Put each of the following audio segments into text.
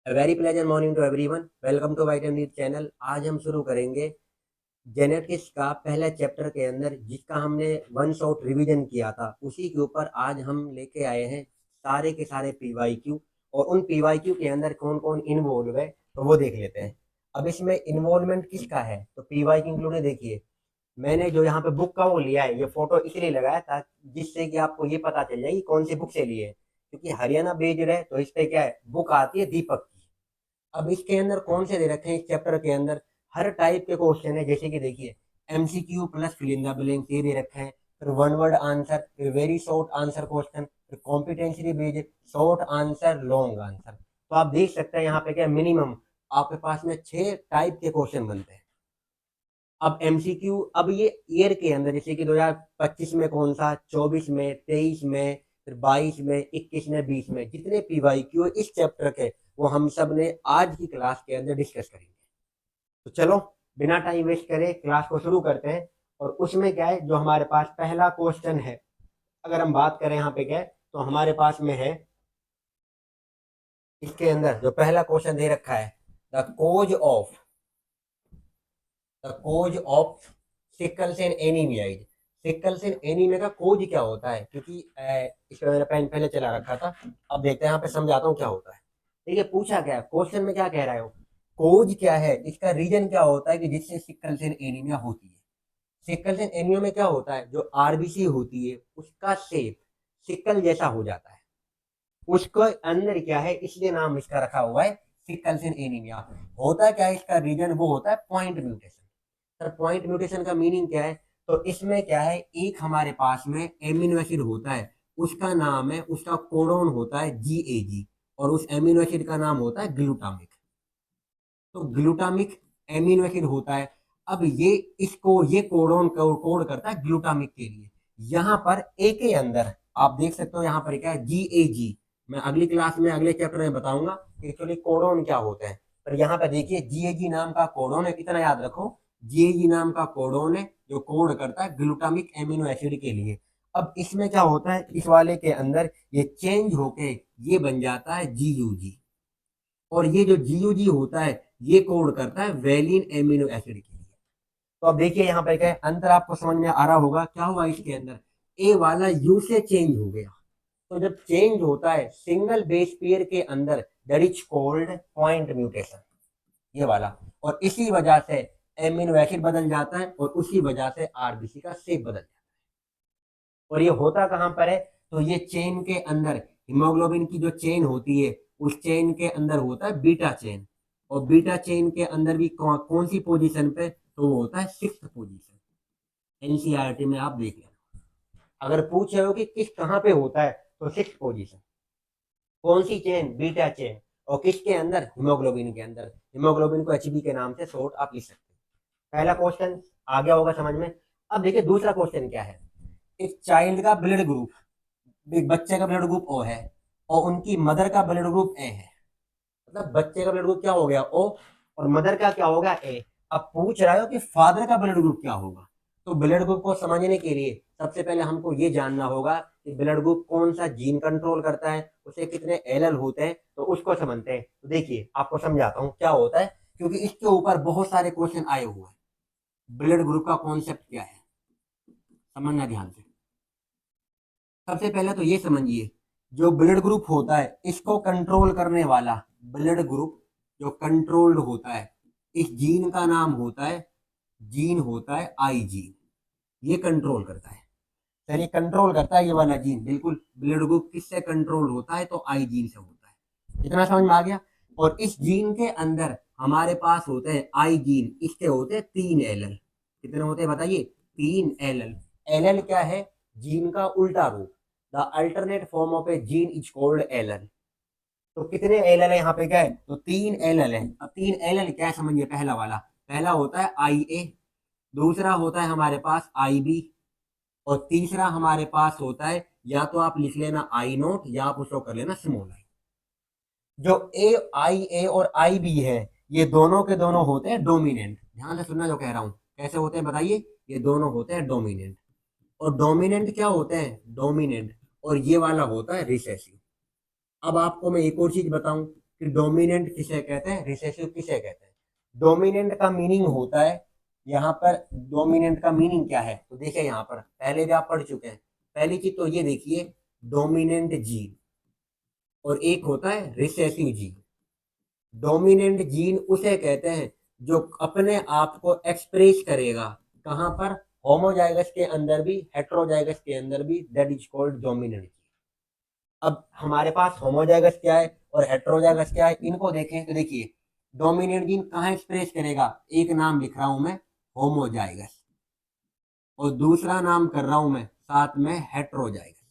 Very pleasant morning to everyone. Welcome to white and neat channel. आज हम शुरू करेंगे जेनेटिक्स का पहले चैप्टर के अंदर जिसका हमने वन शॉट रिवीजन किया था, उसी के ऊपर आज हम लेके आए हैं सारे के सारे पीवाईक्यू। और उन पीवाईक्यू के अंदर कौन कौन इन्वॉल्व है तो वो देख लेते हैं। अब इसमें इन्वॉल्वमेंट किसका है तो पीवाईक्यू इंक्लूड है। देखिए, मैंने जो यहाँ पे बुक का वो लिया है, ये फोटो इसलिए लगाया था जिससे कि आपको ये पता चल जाए कि कौन सी बुक से लिए है, क्योंकि हरियाणा बेस्ड है तो इस पे क्या है, बुक आती है दीपक की। अब इसके अंदर कौन से दे रखे हैं, इस चैप्टर के अंदर हर टाइप के क्वेश्चन है। जैसे कि देखिए, MCQ plus fill in the blanks ये दे रखे हैं, फिर वन वर्ड आंसर, फिर वेरी शॉर्ट आंसर क्वेश्चन, फिर competency based short answer, long answer. तो आप देख सकते हैं यहाँ पे क्या मिनिमम आपके पास में 6 टाइप के क्वेश्चन बनते हैं। अब एमसीक्यू, अब ये ईयर के अंदर जैसे कि 2025 में कौन सा, 24 में, 23 में, फिर 22 में, 21 में, 20 में जितने पीवाईक्यू इस चैप्टर के, वो हम सब ने आज की क्लास के अंदर डिस्कस करेंगे। तो चलो बिना टाइम वेस्ट करे क्लास को शुरू करते हैं। और उसमें क्या है, जो हमारे पास पहला क्वेश्चन है, अगर हम बात करें यहाँ पे क्या है, तो हमारे पास में है इसके अंदर जो पहला क्वेश्चन दे रखा है, the cause of sickle cell anaemia. Sickle cell anaemia का कोज क्या होता है, क्योंकि इसका मैंने पेन पहले चला रखा था। अब देखते हैं यहाँ पे समझाता हूँ क्या होता है। देखिए पूछा क्या है क्वेश्चन में, क्या कह रहा है वो, कोज क्या है, इसका रीजन क्या होता है कि जिससे सिकल सेल एनीमिया होती है। सिकल सेल एनीमिया में क्या होता है, जो आरबीसी होती है उसका शेप सिकल जैसा हो जाता है, उसको अंदर क्या है, इसलिए नाम इसका रखा हुआ है सिकल सेल एनीमिया। होता क्या है इसका रीजन, वो होता है point mutation. Sir point mutation का मीनिंग क्या है, तो इसमें क्या है, एक हमारे पास में एमिनो एसिड होता है, उसका नाम है, उसका कोडोन होता है GAG, और उस एमिनो एसिड का नाम होता है ग्लूटामिक। तो ग्लूटामिक एमिनो एसिड होता है। अब ये इसको ये कोडोन कोड करता है ग्लूटामिक के लिए। यहाँ पर ए के अंदर आप देख सकते हो, यहाँ पर क्या है, GAG। मैं अगली क्लास में अगले चैप्टर में बताऊंगा कि एक्चुअली कोडोन क्या होता है। पर यहाँ पर देखिए GAG नाम का कोडोन है, कितना याद रखो, GAG नाम का कोडोन है जो कोड करता है ग्लूटामिक एमिनो एसिड के लिए। अब इसमें क्या होता है, इस वाले के अंदर ये चेंज होके ये बन जाता है GUG। और ये जो GUG होता है ये कोड करता है वेलिन एमिनो एसिड के लिए। तो अब देखिए यहाँ पे क्या है, अंतर आपको समझ में आ रहा होगा क्या हुआ इसके अंदर, ए वाला यू से चेंज हो गया। तो जब चेंज होता है सिंगल बेस पेयर के अंदर, that is called point mutation, ये वाला। और इसी वजह से एमिनो एसिड बदल जाता है और उसी वजह से आरबीसी का शेप बदल जाता है। और ये होता कहाँ पर है, तो ये चेन के अंदर, हीमोग्लोबिन की जो चेन होती है उस चेन के अंदर होता है बीटा चेन। और बीटा चेन के अंदर भी कौन सी पोजीशन पे, तो वो होता है 6th पोजीशन। एनसीईआरटी में आप देख लेना, अगर पूछ रहे हो कि किस कहाँ पे होता है, तो 6th पोजीशन। कौन सी चेन, बीटा चेन। और किसके अंदर, हीमोग्लोबिन के अंदर। हीमोग्लोबिन को एचबी के नाम से शॉर्ट आप लिख सकते हैं। पहला क्वेश्चन आ गया होगा समझ में। अब देखिए दूसरा क्वेश्चन क्या है, एक चाइल्ड का ब्लड ग्रुप, एक बच्चे का ब्लड ग्रुप ओ है और उनकी मदर का ब्लड ग्रुप ए है। मतलब बच्चे का ब्लड ग्रुप क्या हो गया, ओ, और मदर का क्या होगा, ए। अब पूछ रहा हो कि फादर का ब्लड ग्रुप क्या होगा। तो ब्लड ग्रुप को समझने के लिए सबसे पहले हमको ये जानना होगा कि ब्लड ग्रुप कौन सा जीन कंट्रोल करता है, उसे कितने एल होते हैं, तो उसको समझते हैं। तो देखिए आपको समझाता हूँ क्या होता है, क्योंकि इसके ऊपर बहुत सारे क्वेश्चन आए हुए हैं। ब्लड ग्रुप का कॉन्सेप्ट क्या है, समझना ध्यान से। सबसे पहले तो ये समझिए, जो ब्लड ग्रुप होता है इसको कंट्रोल करने वाला ब्लड ग्रुप जो कंट्रोल्ड होता है, इस जीन का नाम होता है, जीन होता है आई जीन। ये कंट्रोल करता है, सर ये कंट्रोल करता है, ये वाला जीन बिल्कुल। ब्लड ग्रुप किससे कंट्रोल होता है, तो आई जीन से होता है। इतना समझ में आ गया। और इस जीन के अंदर हमारे पास होते हैं आई जीन, इसके होते हैं 3 एल। कितने होते हैं बताइए, 3 एल। एल क्या है, जीन का उल्टा रूप। The alternate form of A gene is called L. तो कितने एल है यहाँ पे, क्या है, तो 3 एल है। अब 3 एल क्या है समझिए, पहला वाला, पहला होता है आई ए, दूसरा होता है हमारे पास आई बी, और तीसरा हमारे पास होता है, या तो आप लिख लेना आई नोट या आप उसको कर लेना स्मॉल आई। जो ए और आई बी है, ये दोनों के दोनों होते हैं डोमिनेंट। ध्यान से सुनना जो कह रहा हूं, कैसे होते हैं बताइए, ये दोनों होते हैं डोमिनेंट। और डोमिनेंट क्या होते हैं, डोमिनेंट। और ये वाला होता है रिसेसिव। अब आपको मैं एक और चीज बताऊं, कि डोमिनेंट किसे कहते हैं, रिसेसिव किसे कहते हैं। डोमिनेंट का मीनिंग होता है, यहाँ पर डोमिनेंट का मीनिंग क्या है, तो देखिए यहाँ पर पहले भी आप पढ़ चुके हैं। पहली चीज तो ये देखिए, डोमिनेंट जीन और एक होता है रिसेसिव जीन। डोमिनेंट जीन उसे कहते हैं जो अपने आप को एक्सप्रेस करेगा, कहाँ पर, होमोजाइगस के अंदर भी हेट्रोजाइगस के अंदर भी, दैट इज कॉल्ड डोमिनेंट। अब हमारे पास होमोजाइगस क्या है और हेट्रोजाइगस क्या है, इनको देखें तो देखिए डोमिनेंट जीन कहाँ एक्सप्रेस करेगा, एक नाम लिख रहा हूं मैं होमोजाइगस और दूसरा नाम कर रहा हूं मैं साथ में हेट्रोजाइगस।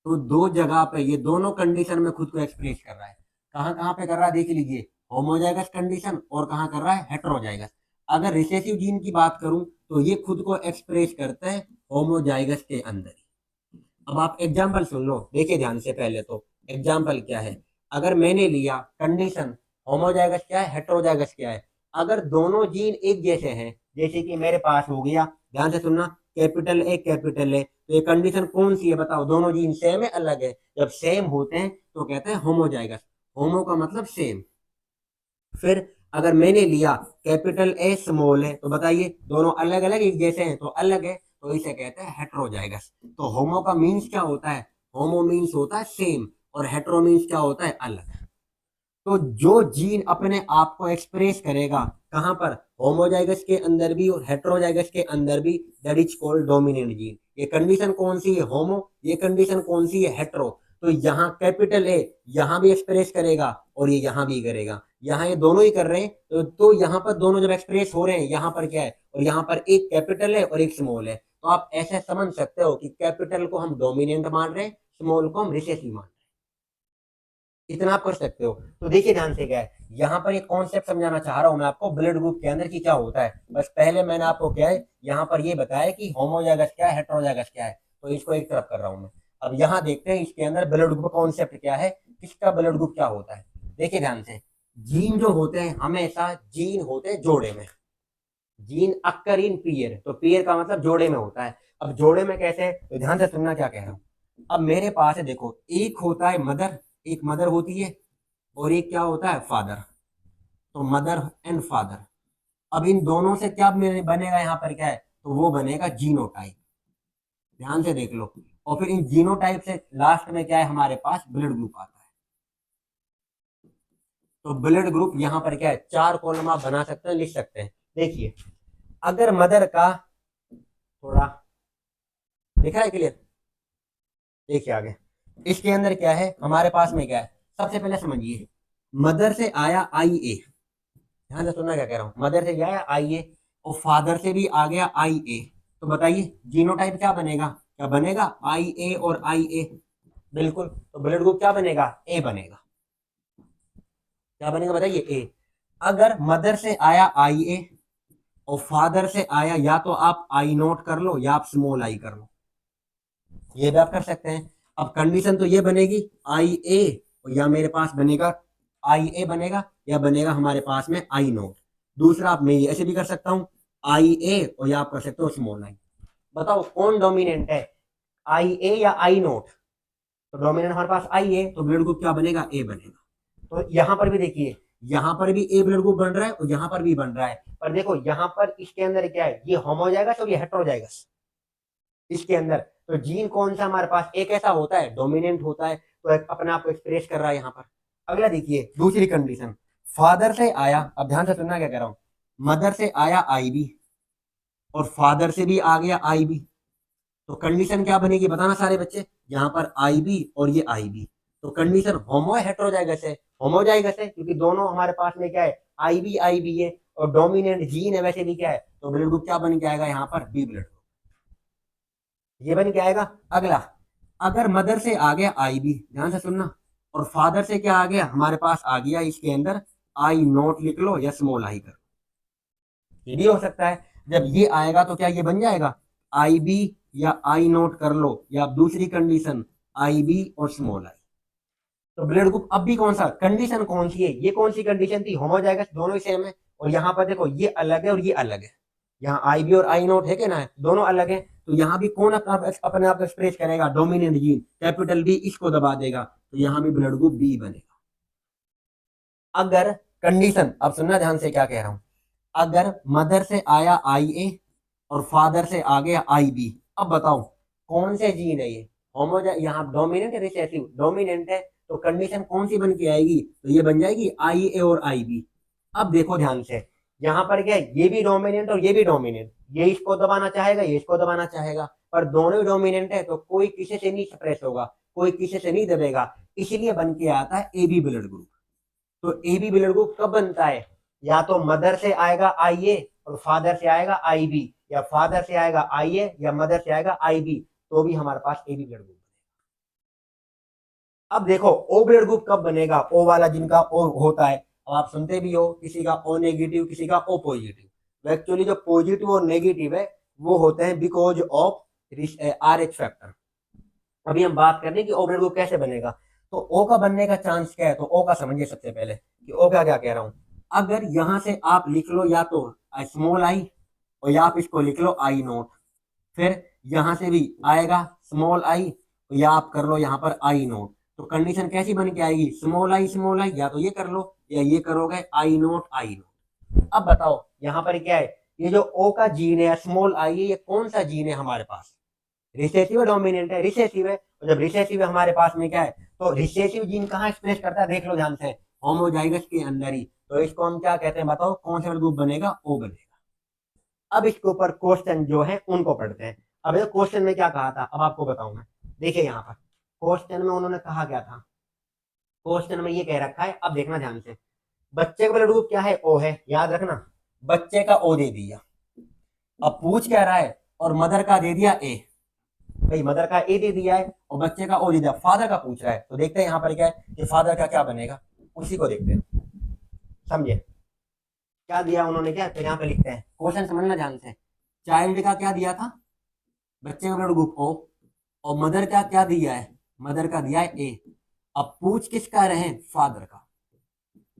तो दो जगह पे ये दोनों कंडीशन में खुद को एक्सप्रेस कर रहा है। कहाँ कहाँ पे कर रहा है देख लीजिए, होमोजाइगस कंडीशन और कहाँ कर रहा है, हेट्रोजाइगस। अगर रिसेसिव जीन की बात करूं तो ये खुद को एक्सप्रेस करता है होमोजाइगस के अंदर। अब आप एग्जाम्पल सुन लो, देखिए ध्यान से। पहले तो एग्जाम्पल क्या है, अगर मैंने लिया कंडीशन होमोजाइगस क्या है, हेट्रोजाइगस क्या है। अगर दोनों जीन एक जैसे हैं, जैसे कि मेरे पास हो गया, ध्यान से सुनना, कैपिटल ए कैपिटल ए, तो ये कंडीशन कौन सी है बताओ, दोनों जीन सेम है अलग है। जब सेम होते हैं तो कहते हैं होमोजाइगस, होमो का मतलब सेम। फिर अगर मैंने लिया कैपिटल ए स्मॉल है, तो बताइए दोनों अलग अलग एक जैसे हैं तो अलग है, तो इसे कहते हैं हेट्रोजाइगस। तो होमो का मीन्स क्या होता है, होमो मीन्स होता है सेम और हेट्रो मीन्स क्या होता है, अलग। तो जो जीन अपने आप को एक्सप्रेस करेगा कहाँ पर, होमोजाइगस के अंदर भी और हेट्रोजाइगस के अंदर भी, that is called dominant gene. ये कंडीशन कौन सी है, होमो, ये कंडीशन कौन सी है, हेट्रो। तो यहाँ कैपिटल ए यहाँ भी एक्सप्रेस करेगा और ये यहाँ भी करेगा, यहाँ ये दोनों ही कर रहे हैं, तो यहाँ पर दोनों जब एक्सप्रेस हो रहे हैं, यहाँ पर क्या है और यहाँ पर एक कैपिटल है और एक स्मॉल है। तो आप ऐसे समझ सकते हो कि कैपिटल को हम डोमिनेंट मान रहे हैं, स्मॉल को हम रिसेसिव मान रहे हैं। इतना आप कर सकते हो। तो देखिए ध्यान से क्या है, यहाँ पर एक कॉन्सेप्ट समझाना चाह रहा हूँ मैं आपको ब्लड ग्रुप के अंदर की क्या होता है। बस पहले मैंने आपको क्या है यहाँ पर ये बताया कि होमोजाइगस क्या है, हेट्रोजाइगस क्या है, तो इसको एक तरफ कर रहा हूँ मैं। अब यहाँ देखते हैं इसके अंदर ब्लड ग्रुप कॉन्सेप्ट क्या है, किसका ब्लड ग्रुप क्या होता है। देखिए ध्यान से, जीन जो होते हैं हमेशा जीन होते हैं जोड़े में, जीन अक्कर इन पेयर, तो पेयर का मतलब जोड़े में होता है। अब जोड़े में कैसे, तो ध्यान से सुनना क्या कह रहा हूँ। अब मेरे पास है देखो, एक होता है मदर, एक मदर होती है और एक क्या होता है, फादर। तो मदर एंड फादर, अब इन दोनों से क्या बनेगा यहाँ पर क्या है, तो वो बनेगा जीनोटाइप। ध्यान से देख लो, और फिर इन जीनोटाइप से लास्ट में क्या है हमारे पास, ब्लड ग्रुप आता है। तो ब्लड ग्रुप यहाँ पर क्या है, चार कॉलम आप बना सकते हैं, लिख सकते हैं। देखिए अगर मदर का, थोड़ा दिख रहा है क्लियर, देखिए आगे इसके अंदर क्या है हमारे पास में क्या है, सबसे पहले समझिए, मदर से आया आई ए, ध्यान से सुनना क्या कह रहा हूँ, मदर से क्या आया आई ए और फादर से भी आ गया आई ए, तो बताइए जीनोटाइप क्या बनेगा, क्या बनेगा, आई ए और आई ए। बिल्कुल, तो ब्लड ग्रुप क्या बनेगा, ए बनेगा। क्या बनेगा बताइए, ए। अगर मदर से आया आई ए और फादर से आया, या तो आप आई नोट कर लो या आप स्मॉल आई कर लो, ये भी आप कर सकते हैं। अब कंडीशन तो ये बनेगी आई ए, या मेरे पास बनेगा आई ए बनेगा, या बनेगा हमारे पास में आई नोट। दूसरा आप मैं ऐसे भी कर सकता हूँ आई ए, और या आप कर सकते हो स्मॉल आई। बताओ कौन डोमिनेंट है, आई ए या आई नोट। तो डोमिनेंट हमारे पास आई है, तो ब्लड ग्रुप क्या बनेगा, ए बनेगा। तो यहाँ पर भी देखिए, यहाँ पर भी ए ब्लड ग्रुप बन रहा है और यहाँ पर भी बन रहा है, पर देखो यहाँ पर इसके अंदर क्या है, ये होमोजाइगस और ये हेट्रोजाइगस। इसके अंदर तो जीन कौन सा हमारे पास, एक ऐसा होता है डोमिनेंट होता है, तो एक अपने आप को एक्सप्रेस कर रहा है यहाँ पर। अगला देखिए दूसरी कंडीशन, फादर से आया, अब ध्यान से सुनना क्या कह रहा हूँ, मदर से आया आई बी और फादर से भी आ गया आई बी, तो कंडीशन क्या बनेगी बताना सारे बच्चे, यहाँ पर आई बी और ये आई बी, तो कंडीशन होमो हेट्रोजाइगस है, होमोजाइगस है क्योंकि दोनों हमारे पास में क्या है, आई बी है और डोमिनेंट जीन है वैसे भी क्या है, तो ब्लड ग्रुप क्या बन के आएगा यहाँ पर, बी ब्लड, ये बन के आएगा। अगला, अगर मदर से आ गया आई बी, ध्यान से सुनना, और फादर से क्या आ गया हमारे पास आ गया इसके अंदर आई नोट, लिख लो या स्मॉल आई कर, ये भी हो सकता है। जब ये आएगा तो क्या ये बन जाएगा आई बी या आई नोट कर लो, या दूसरी कंडीशन आई बी और स्मॉल आई। तो ब्लड ग्रुप अब भी कौन सा, कंडीशन कौन सी है, ये कौन सी कंडीशन थी, होमोजाइगस दोनों ही सेम है, और यहाँ पर देखो ये अलग है और ये अलग है, यहाँ आई बी और आई नोट है कि ना है, दोनों अलग है। तो यहाँ भी कौन अपने आप एक्सप्रेस करेगा, डोमिनेंट जीन कैपिटल बी, इसको दबा देगा, तो यहाँ भी ब्लड ग्रुप बी बनेगा। अगर कंडीशन, अब सुनना ध्यान से क्या कह रहा हूं, अगर मदर से आया आई ए और फादर से आ गया आई बी, अब बताओ कौन से जीन है ये, होमोजा यहाँ डोमिनेंट है रिसेसिव, डोमिनेंट है तो कंडीशन कौन सी बन के आएगी, तो ये बन जाएगी आई ए और आई बी। अब देखो ध्यान से, यहाँ पर क्या है, ये भी डोमिनेंट और ये भी डोमिनेंट, ये इसको दबाना चाहेगा, ये इसको दबाना चाहेगा, पर दोनों ही डोमिनेंट है तो कोई किसी से नहीं सप्रेस होगा, कोई किसी से नहीं दबेगा, इसीलिए बन के आता है ए बी ब्लड ग्रुप। तो ए बी ब्लड ग्रुप कब बनता है, या तो मदर से आएगा आई ए और फादर से आएगा आई बी, या फादर से आएगा आई ए या मदर से आएगा आई बी, तो भी हमारे पास ए बी ब्लड ग्रुप। अब देखो ओ ब्लड ग्रुप कब बनेगा, ओ वाला जिनका ओ होता है, अब आप सुनते भी हो किसी का ओ नेगेटिव किसी का ओ पॉजिटिव, तो एक्चुअली जो पॉजिटिव और नेगेटिव है वो होते हैं because of R H factor. अभी हम बात कर रहे हैं कि ओ ब्लड ग्रुप कैसे बनेगा, तो ओ का बनने का चांस क्या है, तो ओ का समझिए सबसे पहले कि ओ का क्या कह रहा हूं, अगर यहां से आप लिख लो या तो स्मॉल आई और या आप इसको लिख लो आई नोट, फिर यहां से भी आएगा स्मॉल आई या आप कर लो यहाँ पर आई नोट, तो कंडीशन कैसी बन के आएगी, स्मॉल आई, या तो ये कर लो या ये करोगे आई नोट। अब बताओ यहाँ पर क्या है, ये जो ओ का जीन है स्मॉल आई है, ये कौन सा जीन है हमारे पास, रिसेसिव डोमिनेंट है, रिसेसिव है, और जब रिसेसिव है हमारे पास में क्या है, तो रिसेसिव जीन कहाँ एक्सप्रेस करता है, देख लो ध्यान से, होमोजाइगस के अंदर ही, तो इसको हम क्या कहते हैं बताओ, कौन सा ग्रुप बनेगा, ओ बनेगा। अब इसके ऊपर क्वेश्चन जो है उनको पढ़ते हैं। अब ये क्वेश्चन में क्या कहा था, अब आपको बताऊं मैं, देखिए यहाँ पर क्वेश्चन में उन्होंने कहा क्या था, क्वेश्चन में ये कह रखा है, अब देखना ध्यान से, बच्चे का ब्लड ग्रुप क्या है, ओ है, याद रखना, बच्चे का ओ दे दिया, अब पूछ क्या रहा है, और मदर का दे दिया ए, भाई मदर का ए दे दिया है और बच्चे का ओ दे दिया, फादर का पूछ रहा है, तो देखते हैं यहाँ पर क्या है कि फादर का क्या बनेगा, उसी को देखते हैं, समझे क्या दिया उन्होंने, क्या तो यहाँ पे लिखते हैं, क्वेश्चन समझना ध्यान से, चाइल्ड का क्या दिया था, बच्चे का ब्लड ग्रुप ओ, और मदर का क्या दिया है, मदर का दिया है ए, अब पूछ किसका रहे, फादर का,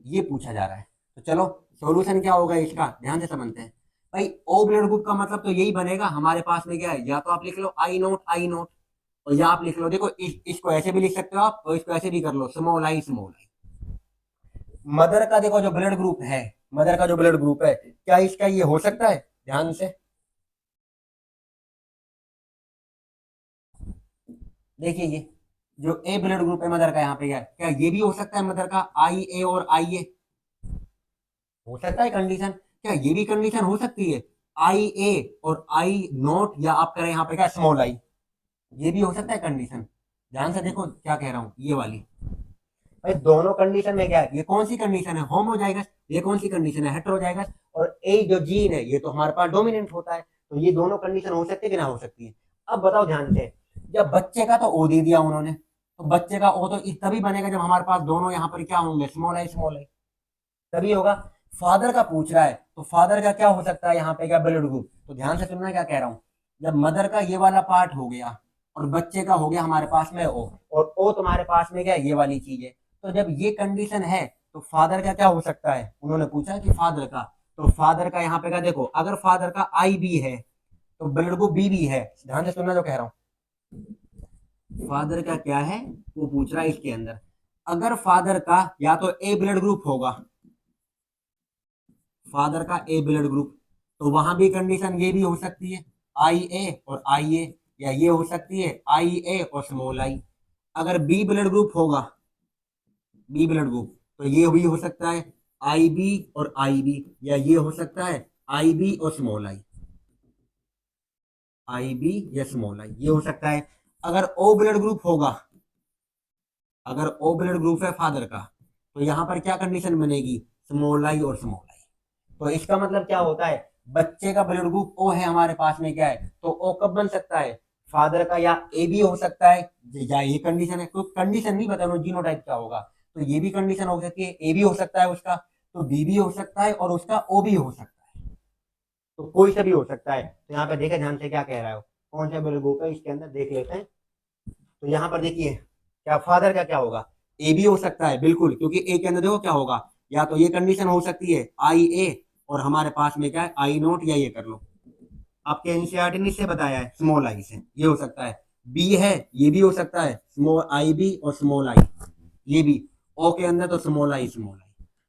ये पूछा जा रहा है, तो चलो सॉल्यूशन क्या होगा इसका, ध्यान से समझते हैं। भाई ओ ब्लड ग्रुप का मतलब तो यही बनेगा, हमारे पास में क्या है, या तो आप लिख लो आई नोट, और या आप लिख लो, देखो इसको ऐसे भी लिख सकते हो आप, और इसको ऐसे भी कर लो small i small i. Mother का देखो जो ब्लड ग्रुप है, मदर का जो ब्लड ग्रुप है, क्या इसका ये हो सकता है, ध्यान से देखिए, ये जो ए ब्लड ग्रुप है मदर का, यहाँ पे क्या ये भी हो सकता है मदर का आई ए और आई ए, हो सकता है कंडीशन, क्या ये भी कंडीशन हो सकती है, आई ए और आई नोट, या आप करें यहाँ पे क्या स्मॉल आई, ये भी हो सकता है कंडीशन। ध्यान से देखो क्या कह रहा हूँ, ये वाली, भाई दोनों कंडीशन में क्या है, ये कौन सी कंडीशन है, होमोजाइगस, ये कौन सी कंडीशन है, हेटेरोजाइगस, और ए जो जीन है ये तो हमारे पास डोमिनेंट होता है, तो ये दोनों कंडीशन हो सकती है कि ना हो सकती है। अब बताओ ध्यान से, जब बच्चे का तो ओ दे दिया उन्होंने, तो बच्चे का ओ तो तभी बनेगा जब हमारे पास दोनों यहाँ पर क्या होंगे, स्मॉल आई तभी होगा। फादर का पूछ रहा है, तो फादर का क्या हो सकता है यहाँ पे, क्या ब्लड ग्रुप, तो ध्यान से सुनना क्या कह रहा हूँ, जब मदर का ये वाला पार्ट हो गया और बच्चे का हो गया हमारे पास में ओ, और ओ तुम्हारे पास में क्या ये वाली चीज है, तो जब ये कंडीशन है तो फादर का क्या हो सकता है, उन्होंने पूछा कि फादर का, तो फादर का यहाँ पे क्या देखो, अगर फादर का आई बी है तो ब्लड ग्रुप बी भी है, ध्यान से सुनना जो कह रहा हूँ, फादर का क्या है वो पूछ रहा है इसके अंदर, अगर फादर का या तो ए ब्लड ग्रुप होगा, फादर का ए ब्लड ग्रुप, तो वहां भी कंडीशन ये भी हो सकती है आई ए और आई ए, या ये हो सकती है आई ए और स्मॉल आई। अगर बी ब्लड ग्रुप होगा, बी ब्लड ग्रुप, तो ये भी हो सकता है आई बी और आई बी, या ये हो सकता है आई बी और स्मॉल आई बी या स्मॉल आई, ये हो सकता है। अगर ओ ब्लड ग्रुप होगा, अगर ओ ब्लड ग्रुप है फादर का, तो यहाँ पर क्या कंडीशन बनेगी, स्मॉल आई और स्मॉल आई, तो इसका मतलब क्या होता है, बच्चे का ब्लड ग्रुप ओ है हमारे पास में क्या है, तो ओ कब बन सकता है, फादर का या ए भी हो सकता है, या ये कंडीशन है, तो कंडीशन नहीं बता रहा जीनोटाइप क्या होगा, तो ये भी कंडीशन हो सकती है, ए भी हो सकता है उसका, तो बी भी हो सकता है और उसका ओ भी हो सकता है, तो कोई सा भी हो सकता है। तो यहाँ पे देखा ध्यान से क्या कह रहा है, कौन सा ब्लड ग्रुप है इसके अंदर देख लेते हैं। तो यहाँ पर देखिए, क्या फादर का क्या होगा, ए भी हो सकता है बिल्कुल, क्योंकि ए के अंदर देखो क्या होगा, या तो ये कंडीशन हो सकती है आई ए और हमारे पास में क्या है आई नोट, या ये कर लो, आपके एनसीईआरटी ने इससे बताया है स्मॉल आई से, ये हो सकता है। बी है, ये भी हो सकता है स्मॉल आई बी और स्मॉल आई, ये भी ओ के अंदर तो स्मॉल आई।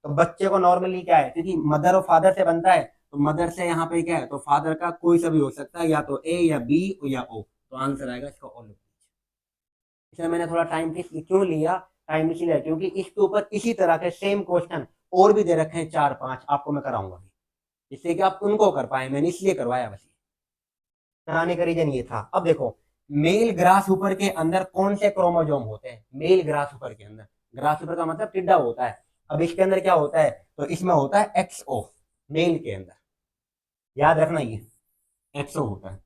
तो बच्चे को नॉर्मली क्या है, क्योंकि मदर और फादर से बनता है, तो मदर से यहाँ पे क्या है, तो फादर का कोई सा भी हो सकता है, या तो ए या बी या ओ, तो आंसर आएगा इसका ऑल। इसमें मैंने थोड़ा टाइम क्यों लिया, टाइम इसलिए क्योंकि इसके ऊपर इसी तरह के सेम क्वेश्चन और भी दे रखे हैं 4-5, आपको मैं कराऊंगा जिससे कि आप उनको कर पाए, मैंने इसलिए करवाया बस। कराने का रीजन ये था। अब देखो, मेल ग्रास ऊपर के अंदर कौन से क्रोमोजोम होते हैं, मेल ग्रास ऊपर के अंदर, ग्रास ऊपर का मतलब टिड्डा होता है। अब इसके अंदर क्या होता है, तो इसमें होता है एक्सओ, मेल के अंदर, याद रखना ये एक्सओ होता है।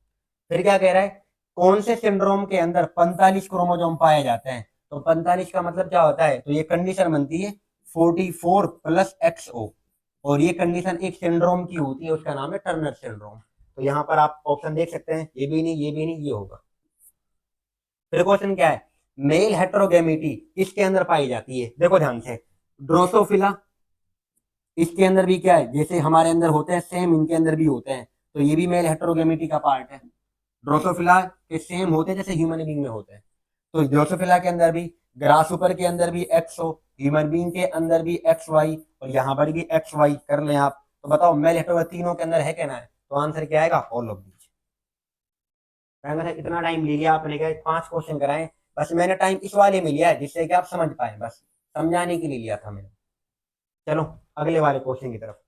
फिर क्या कह रहा है, कौन से सिंड्रोम के अंदर 45 क्रोमोजोम पाए जाते हैं, तो 45 का मतलब क्या होता है, तो ये कंडीशन बनती है 44 प्लस एक्सओ, और ये कंडीशन एक सिंड्रोम की होती है, उसका नाम है टर्नर सिंड्रोम। तो यहाँ पर आप ऑप्शन देख सकते हैं, ये भी नहीं, ये भी नहीं, ये होगा। फिर क्वेश्चन क्या है, मेल हेट्रोगेमिटी किसके अंदर पाई जाती है, देखो ध्यान से, ड्रोसोफिला, इसके अंदर भी क्या है, जैसे हमारे अंदर होते हैं सेम इनके अंदर भी होते हैं, तो ये भी मेल हेट्रोगेमिटी का पार्ट है। ड्रोसोफिला के सेम होते हैं जैसे ह्यूमन बींग में होते हैं, तो ड्रोसोफिला के अंदर भी, ग्रासहॉपर के अंदर भी एक्सओ, ह्यूमन बींग के अंदर भी एक्स वाई, और यहाँ पर भी एक्स वाई कर लें आप, तो बताओ मेल हेट्रोगेमिटी तीनों के अंदर है क्या ना है, तो आंसर क्या आएगा, ऑल ऑफ दीज। इतना टाइम ले लिया आपने, क्या 5 क्वेश्चन कराए, बस मैंने टाइम इस वाले में लिया है जिससे कि आप समझ पाए, बस समझाने के लिए लिया था मैंने। चलो अगले वाले क्वेश्चन की तरफ।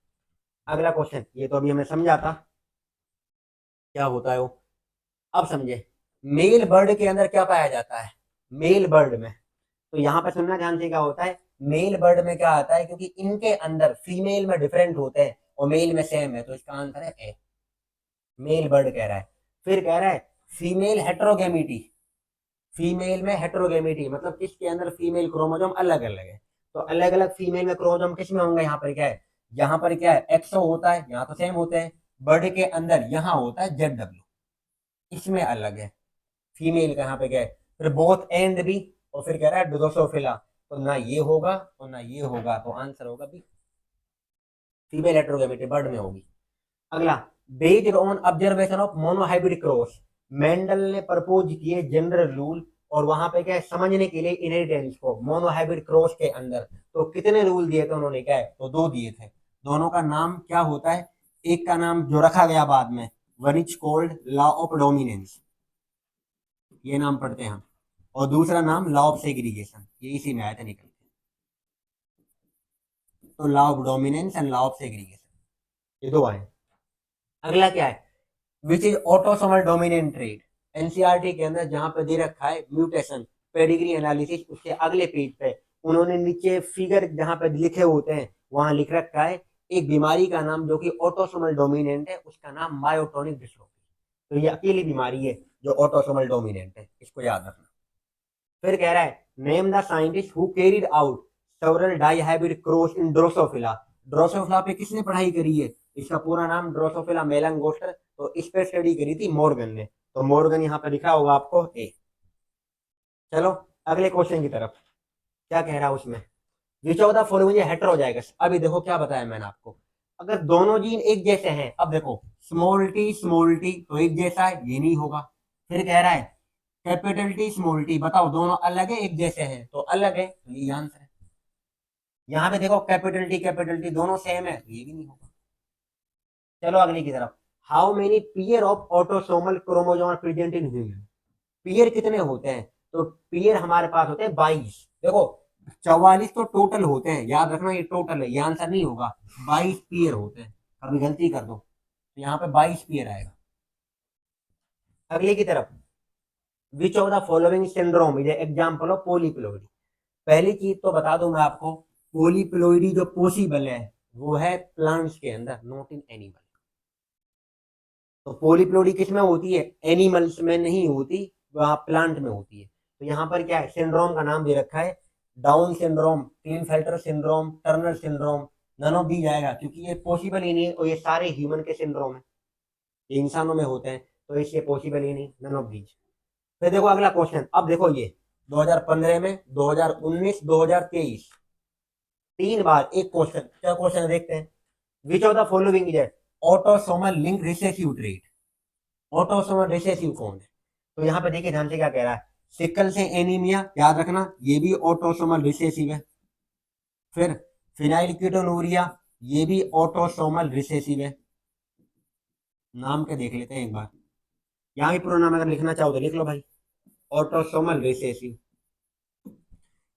अगला क्वेश्चन, ये तो अभी हमें समझा था क्या होता है वो, अब समझे, मेल बर्ड के अंदर क्या पाया जाता है, मेल बर्ड में, तो यहाँ पे सुनना ध्यान से, क्या होता है मेल बर्ड में क्या आता है, क्योंकि इनके अंदर फीमेल में डिफरेंट होते हैं और मेल में सेम है, तो इसका आंसर है ए, मेल बर्ड कह रहा है। फिर कह रहा है फीमेल हेट्रोगेमिटी, फीमेल में हेट्रोगेमिटी मतलब किसके अंदर फीमेल क्रोमोसोम अलग अलग है, तो अलग अलग फीमेल में क्रोमोसोम किस में होंगे, यहाँ पर क्या है, यहाँ पर क्या है एक्सओ होता है, यहाँ तो सेम होते हैं, बर्ड के अंदर यहाँ होता है जेड डब्ल्यू, इसमें अलग है फीमेल का, यहाँ पे क्या है, फिर बोथ एंड भी, और फिर कह रहा है ड्रोसोफिला, तो ना ये होगा और ना ये होगा, तो आंसर होगा बी, फीमेल हेट्रोगेमिटी बर्ड में होगी। अगला, based on observation of monohybrid cross, Mendel ने प्रपोज किए जनरल रूल, और वहां पे क्या है समझने के लिए इनहेरिटेंस को मोनोहाइब्रिड क्रॉस के अंदर, तो कितने रूल दिए थे उन्होंने, क्या है तो 2 दिए थे, दोनों का नाम क्या होता है, एक का नाम जो रखा गया बाद में, one is called law of dominance, ये नाम पढ़ते हैं हम, और दूसरा नाम लॉ ऑफ सेग्रीगेशन, ये इसी में आया था निकल के, तो law of dominance and law of segregation, ये 2 आए। अगला क्या है, which is autosomal dominant trait, NCERT के अंदर जहां पे दे रखा है म्यूटेशन पेडिग्री एनालिसिस, उसके अगले पेज पे उन्होंने नीचे फिगर जहां पे लिखे होते हैं वहां लिख रखा है एक बीमारी का नाम जो कि ऑटोसोमल डोमिनेंट है, उसका नाम मायोटोनिक डिस्ट्रोफी, तो ये अकेली बीमारी है जो ऑटोसोमल डोमिनेंट है, इसको याद रखना। फिर कह रहा है name the scientist who carried out several dihybrid cross in Drosophila, Drosophila पे किसने पढ़ाई करी है, इसका पूरा नाम ड्रोसोफिला मेलंगोस्टर, तो इस पे स्टडी करी थी मॉर्गन ने, तो मॉर्गन यहाँ पे लिखा होगा आपको ए। चलो अगले क्वेश्चन की तरफ, क्या कह रहा है उसमें, which of the following heterozygous, अभी देखो क्या बताया मैंने आपको, अगर दोनों जीन एक जैसे हैं, अब देखो स्मॉल टी तो एक जैसा है, ये नहीं होगा। फिर कह रहा है कैपिटल टी स्मॉल टी, बताओ दोनों अलग है एक जैसे हैं, तो अलग है, तो ये आंसर है। यहाँ पे देखो कैपिटल टी दोनों सेम है, तो ये भी नहीं होगा। चलो अगली की तरफ, how many pair of autosomal chromosome are present in human, pair कितने होते हैं, तो पेयर हमारे पास होते हैं 22, देखो 44 तो टोटल होते हैं, याद रखना ये टोटल है, ये आंसर नहीं होगा, 22 पेयर होते हैं, कभी गलती कर दो तो यहाँ पे 22 पेयर आएगा। अगले की तरफ, which of the following syndrome is example of polyploidy, पहली चीज तो बता दूं मैं आपको, पॉलीप्लोइडी जो पॉसिबल है वो है प्लांट्स के अंदर, नॉट इन एनिमल, तो पॉलीप्लोइडी किस में होती है, एनिमल्स में नहीं होती, वह प्लांट में होती है। तो यहाँ पर क्या है, सिंड्रोम का नाम दे रखा है Down syndrome, Klinefelter syndrome, Turner syndrome, none of these आएगा क्योंकि ये पॉसिबल ही नहीं है, और ये सारे ह्यूमन के सिंड्रोम है, ये इंसानों में होते हैं, तो इसलिए पॉसिबल ही नहीं, नन ऑफ दीज। फिर देखो अगला क्वेश्चन, अब देखो ये 2015 में, 2019, 2023, 3 बार एक क्वेश्चन, क्या क्वेश्चन देखते हैं, which of the following is autosomal link recessive trait, autosomal recessive कौन है, तो यहाँ पे देखिए ध्यान से क्या कह रहा है, सिकल से एनीमिया, याद रखना ये भी ऑटोसोमल रिसेसिव है। फिर फिनाइलकीटोनूरिया ये भी ऑटोसोमल रिसेसिव है। नाम के देख लेते हैं एक बार, यहाँ भी पूरा नाम अगर लिखना चाहो तो लिख लो भाई, ऑटोसोमल रिसेसिव।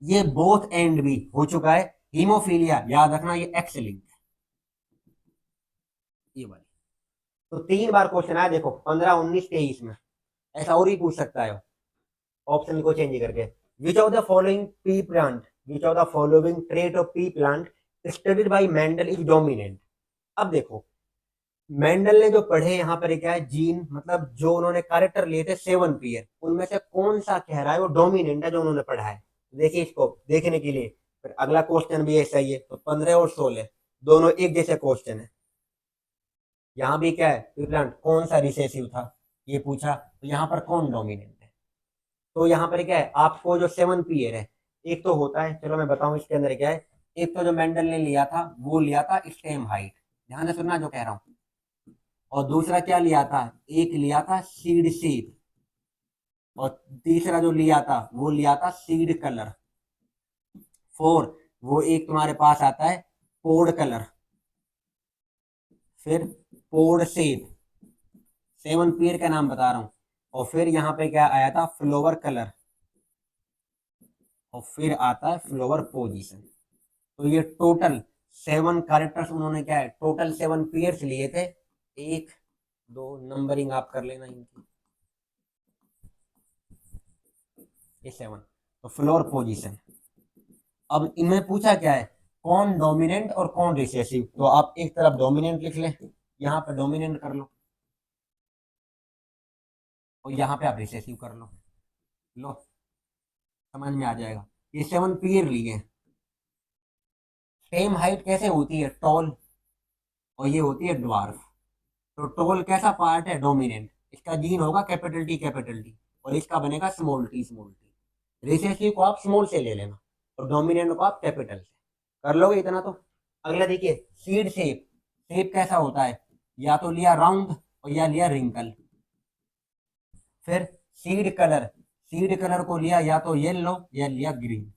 ये बोथ एंड भी हो चुका है। हीमोफीलिया याद रखना ये एक्स लिंक है, ये वाली। तो 3 बार क्वेश्चन आया देखो, 15, 19, 23 में। ऐसा और ही पूछ सकता है ऑप्शन को चेंज करके। Which of the following P plant, which of the following trait of P plant studied by Mendel is dominant. अब देखो मेंडल ने जो पढ़े यहाँ पर क्या है, जीन मतलब जो उन्होंने कैरेक्टर लिए थे 7 पेयर, उनमें से कौन सा कह रहा है वो डोमिनेंट है जो उन्होंने पढ़ा है। देखिए इसको देखने के लिए फिर अगला क्वेश्चन भी ऐसा ही है। तो 15 और 16 दोनों एक जैसे क्वेश्चन है। यहाँ भी क्या है, पी प्लांट कौन सा रिसेसिव था ये पूछा, तो यहाँ पर कौन डोमिनेंट है। तो यहाँ पर क्या है, आपको जो 7 पेयर है, एक तो होता है, चलो मैं बताऊं इसके अंदर क्या है। एक तो जो मेंडल ने लिया था वो लिया था स्टेम हाइट, ध्यान से सुनना जो कह रहा हूँ। और दूसरा क्या लिया था, एक लिया था सीड शेप। और तीसरा जो लिया था वो लिया था सीड कलर। 4 वो एक तुम्हारे पास आता है पोड कलर, फिर पोड शेप, 7 पेयर का नाम बता रहा हूं। और फिर यहाँ पे क्या आया था, फ्लोवर कलर। और फिर आता है फ्लोवर पोजीशन। तो ये टोटल 7 कैरेक्टर्स उन्होंने क्या है, टोटल 7 पेयर्स लिए थे। 1, 2 नंबरिंग आप कर लेना इनकी, ये 7। तो फ्लोर पोजीशन। अब इनमें पूछा क्या है, कौन डोमिनेंट और कौन रिसेसिव। तो आप एक तरफ डोमिनेंट लिख लें, यहाँ पे डोमिनेंट कर लो, और यहाँ पे आप रिसेसिव कर लो। लो समझ में आ जाएगा। ये 7 पेयर लिए। सेम हाइट कैसे होती है, टॉल, और ये होती है ड्वार्फ। तो टॉल कैसा पार्ट है, डोमिनेंट, इसका जीन होगा कैपिटल टी कैपिटल टी, और इसका बनेगा small T small T. Recessive को आप स्मॉल से ले लेना और डोमिनेंट को आप कैपिटल से। कर लोगे इतना तो। अगला देखिए सीड शेप। शेप कैसा होता है, या तो लिया राउंड और या लिया रिंकल। फिर सीड कलर, सीड कलर को लिया या तो येलो या लिया ग्रीन,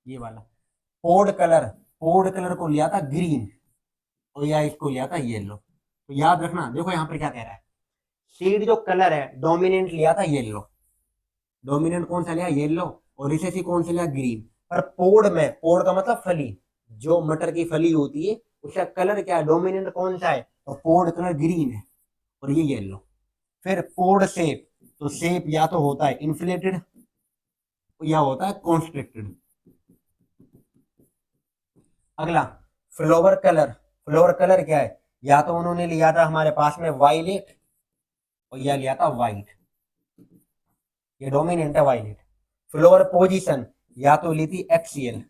ये वाला। पोड कलर, पोड कलर को लिया था ग्रीन, और या इसको लिया था येलो। तो याद रखना, देखो यहाँ पर क्या कह रहा है, सीड जो कलर है डोमिनेंट लिया था येलो, डोमिनेंट कौन सा लिया, येलो। और रिसेसिव कौन सा लिया, ग्रीन। पर पोड में, पोड का मतलब फली, जो मटर की फली होती है उसका कलर क्या है, डोमिनेंट कौन सा है, तो पोड कलर ग्रीन है, और ये येलो। फिर पोड शेप, तो शेप या तो होता है इन्फ्लेटेड या होता है कॉन्स्ट्रिक्टेड। अगला फ्लोवर कलर, फ्लोवर कलर क्या है, या तो उन्होंने लिया था हमारे पास में वायलेट और या लिया था व्हाइट, ये डोमिनेंट है वायलेट। फ्लोवर पोजीशन या तो ली थी एक्सियल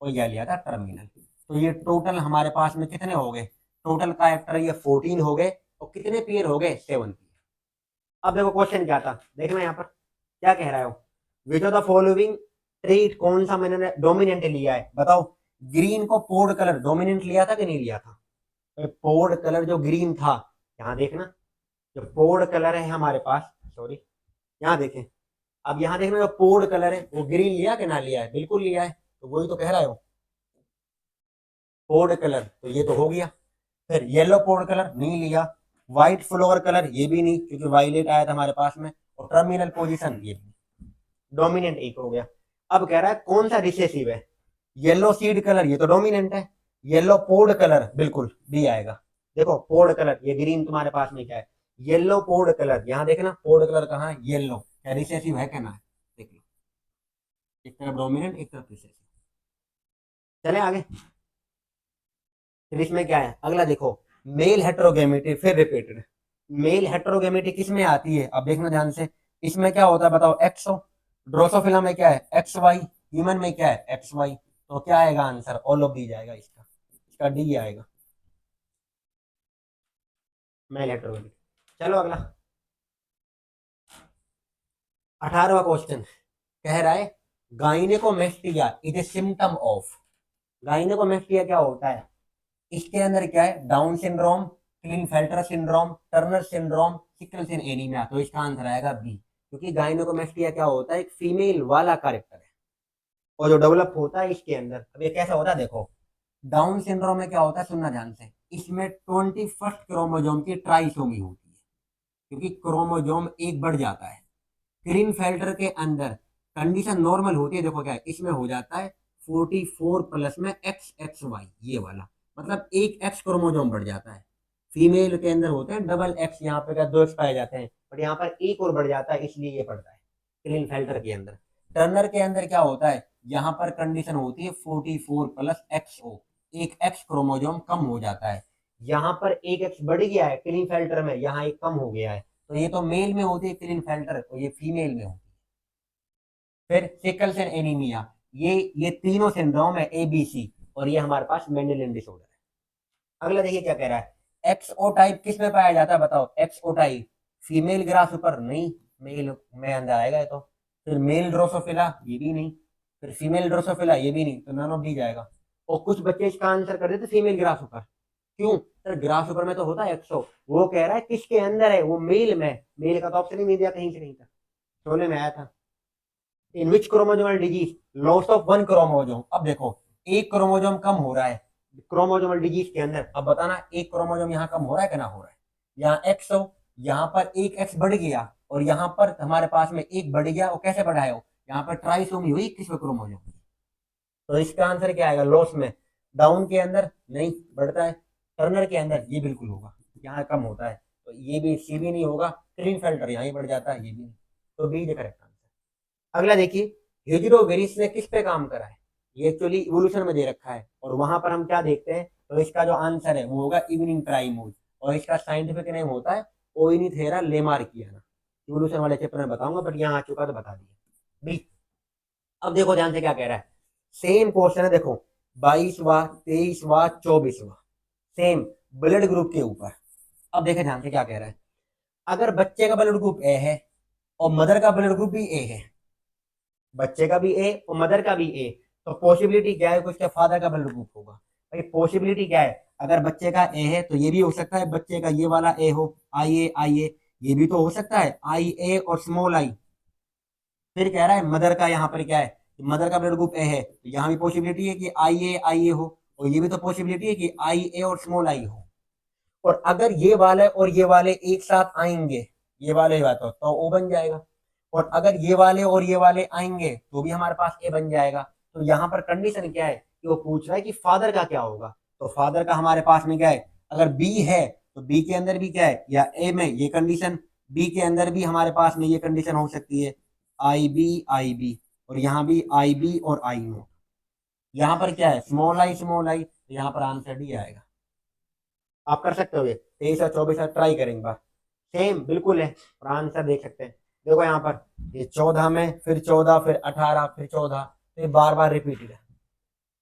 और या लिया था टर्मिनल। तो ये टोटल हमारे पास में कितने हो गए, टोटल कैरेक्टर ये 14 हो गए, और कितने पेयर हो गए, 7 पेयर। अब देखो क्वेश्चन क्या था, देखना यहाँ पर क्या कह रहा है वो, which of the following trait, कौन सा मैंने डोमिनेंट लिया है बताओ। ग्रीन को पोर्ड कलर डोमिनेंट लिया था कि नहीं लिया था, तो पोर्ड कलर जो ग्रीन था, यहाँ देखना, जो पोर्ड कलर है हमारे पास, सॉरी यहाँ देखें, अब यहाँ देखना जो पोर्ड कलर है वो ग्रीन लिया कि ना लिया है, बिल्कुल लिया है, तो वही तो कह रहा है वो पोर्ड कलर, तो ये तो हो गया। फिर येलो पोर्ड कलर नहीं लिया, व्हाइट फ्लोवर कलर ये भी नहीं क्योंकि वायलेट आया था हमारे पास में, और टर्मिनल पोजीशन ये भी, डोमिनेंट एक हो गया। अब कह रहा है कौन सा रिसेसिव है, येलो सीड कलर ये तो डोमिनेंट है, येलो पोर्ड कलर बिल्कुल बी आएगा। देखो पोर्ड कलर ये ग्रीन तुम्हारे पास में क्या है, येलो पोर्ड कलर, यहाँ देखना पोर्ड कलर कहाँ है, येलो, क्या रिसेसिव है क्या ना है, देख लो, एक तरफ डोमिनेंट एक तरफ रिसेसिव। चले आगे, फिर इसमें क्या है अगला देखो, मेल हेट्रोगेमिटी, फिर रिपीटेड। मेल हेट्रोगेमिटी किस में आती है, अब देखना ध्यान से, इसमें क्या होता है बताओ, एक्सो, ड्रोसोफिला में क्या है एक्स वाई, ह्यूमन में क्या है एक्स वाई। तो क्या आएगा आंसर, ऑल ऑफ दी जाएगा इसका, इसका डी आएगा, मेल हेट्रोगेमिटी। चलो अगला 18वां क्वेश्चन कह रहा है, gynaecomastia is a symptom of. Gynaecomastia क्या होता है, इसके अंदर क्या है, Down syndrome, Klinefelter syndrome, Turner syndrome, sickle cell anaemia. तो इसका आंसर आएगा बी, क्योंकि गाइनेकोमेस्टिया क्या होता है, एक फीमेल वाला कैरेक्टर है, और जो डेवलप होता है इसके अंदर। अब ये कैसा होता है देखो, डाउन सिंड्रोम में क्या होता है, सुनना ध्यान से, इसमें 21st क्रोमोजोम की ट्राइसोमी होती है, क्योंकि क्रोमोजोम एक बढ़ जाता है। क्लिनफेल्टर के अंदर कंडीशन नॉर्मल होती है, देखो क्या है, इसमें हो जाता है 44 प्लस में एक्स एक्स वाई, ये वाला मतलब एक एक्स क्रोमोजोम बढ़ जाता है। फीमेल के अंदर होते हैं डबल एक्स, यहाँ पे क्या दो एक्स पाए जाते हैं, बट यहाँ पर एक और बढ़ जाता है, इसलिए ये बढ़ता है क्लिनफेल्टर के अंदर। टर्नर के अंदर क्या होता है, यहाँ पर कंडीशन होती है 44 प्लस एक्स ओ, एक एक्स क्रोमोजोम कम हो जाता है। यहाँ पर एक एक्स बढ़ गया है क्लिनफेल्टर में, यहाँ एक कम हो गया है, तो ये तो मेल में होती है क्लिनफेल्टर और ये फीमेल में होती है। फिर सिकल सेल एनीमिया, ये तीनों सिंड्रोम है ए बी सी, और ये हमारे पास मेंडेलियन डिसऑर्डर है। अगला देखिए क्या कह रहा है, एक्सओ टाइप किस में पाया जाता है बताओ, एक्सओ टाइप फीमेल ग्रास ऊपर नहीं, मेल में अंदर आएगा ये तो। फिर मेल ड्रोसोफिला ये भी नहीं, फिर फीमेल ड्रोसोफिला ये भी नहीं, तो नन ऑफ दी जाएगा। और कुछ बच्चे इसका आंसर कर देते फीमेल ग्रास ऊपर, क्यों सर ग्रास ऊपर में तो होता है एक्सो, वो कह रहा है किसके अंदर है, वो मेल में, मेल का तो ऑप्शन ही नहीं दिया कहीं से कहीं तक, शोले में आया था। In which chromosomal disease, loss of one chromosome. अब देखो एक क्रोमोजोम कम हो रहा है क्रोमोजोमल डिजीज के अंदर, अब बताना एक क्रोमोजोम यहाँ कम हो रहा है कि ना हो रहा है। यहाँ एक्स हो, यहाँ पर एक एक्स बढ़ गया, और यहाँ पर हमारे पास में एक बढ़ गया, और कैसे बढ़ा है वो, यहाँ पर ट्राइसोमी हुई 21वें क्रोमोजोम। तो इसका आंसर क्या आएगा, लॉस में। डाउन के अंदर नहीं बढ़ता है, टर्नर के अंदर ये बिल्कुल होगा, यहाँ कम होता है, तो ये भी सी भी नहीं होगा, क्लीनफेल्टर यहाँ ही बढ़ जाता है, ये भी नहीं, तो बी द करेक्ट आंसर। अगला देखिए, ह्यूजेरोवेरिस ने किस पे काम करा है, ये एक्चुअली इवोल्यूशन में दे रखा है, और वहां पर हम क्या देखते हैं, तो इसका जो आंसर है वो होगा इवनिंग ट्राइमोज, और इसका साइंटिफिक नेम होता है ओइनिथेरा लेमार्कियाना। इवोल्यूशन वाले चैप्टर में बताऊंगा, बट यहाँ आ चुका तो बता दिया बी। अब देखो ध्यान से क्या कह रहा है, सेम क्वेश्चन है देखो, 22वां 23वां 24वां, सेम ब्लड ग्रुप के ऊपर। अब देखे ध्यान से क्या कह रहा है, अगर बच्चे का ब्लड ग्रुप ए है और मदर का ब्लड ग्रुप भी ए है, बच्चे का भी ए और मदर का भी ए, तो पॉसिबिलिटी क्या है कि उसके फादर का ब्लड ग्रुप होगा। भाई पॉसिबिलिटी क्या है, अगर बच्चे का ए है तो ये भी हो सकता है बच्चे का ये वाला ए हो, आई ए, ये भी तो हो सकता है आई ए और स्मॉल आई। फिर कह रहा है मदर का यहाँ पर क्या है, मदर का ब्लड ग्रुप ए है, तो यहाँ भी पॉसिबिलिटी है कि आई ए हो, और ये भी तो पॉसिबिलिटी है कि आई ए और स्मॉल आई हो। और अगर ये वाले और ये वाले एक साथ आएंगे, ये वाले बात तो ओ बन जाएगा, और अगर ये वाले और ये वाले आएंगे तो भी हमारे पास ए बन जाएगा। तो यहाँ पर कंडीशन क्या है कि वो पूछ रहा है कि फादर का क्या होगा, तो फादर का हमारे पास में क्या है, अगर बी है तो बी के अंदर भी क्या है, या ए में ये कंडीशन, बी के अंदर भी हमारे पास में ये कंडीशन हो सकती है आई बी, और यहाँ भी आई बी और आई नो। यहाँ पर क्या है स्मॉल आई, तो यहाँ पर आंसर डी आएगा। आप कर सकते हो, ये 23 और 24 ट्राई करेंगे बार, सेम बिल्कुल है, और आंसर देख सकते हैं। देखो यहाँ पर ये 14 में, फिर 14, फिर 18, फिर 14, तो ये बार बार रिपीटेड है।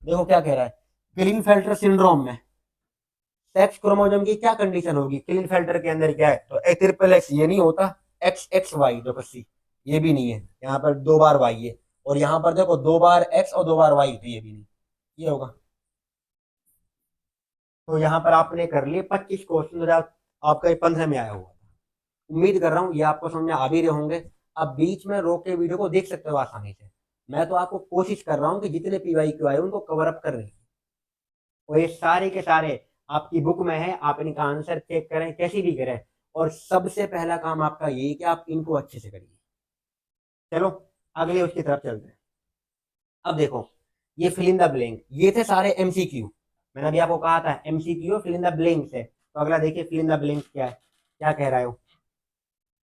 देखो क्या कह रहा है, क्लिनफेल्टर सिंड्रोम में सेक्स क्रोमोसोम की क्या कंडीशन होगी, क्लिनफेल्टर के अंदर क्या है, तो ए ट्रिपल एक्स ये नहीं होता, एक्स एक्स वाई, देखो सी ये भी नहीं है, यहाँ पर दो बार वाई है, और यहाँ पर देखो दो बार एक्स और दो बार वाई, तो ये भी नहीं, ये होगा। तो यहाँ पर आपने कर लिए 25 क्वेश्चन, आपका 15 में आया हुआ। उम्मीद कर रहा हूँ ये आपको समझ में आ भी रहे होंगे। आप बीच में रोक के वीडियो को देख सकते हो आसानी से। मैं तो आपको कोशिश कर रहा हूँ कि जितने पीवाई क्यू आए उनको कवर अप कर रहे हैं, और ये सारे के सारे आपकी बुक में है, आप इनका आंसर चेक करें कैसी भी करें, और सबसे पहला काम आपका यही कि आप इनको अच्छे से करिए। चलो अगले उसकी तरफ चलते हैं। अब देखो ये फिल इन द ब्लैंक, ये थे सारे एमसीक्यू, मैंने अभी आपको कहा था MCQ fill in the blank है। तो अगला देखिए फिल इन द ब्लैंक क्या है, क्या कह रहा है वो,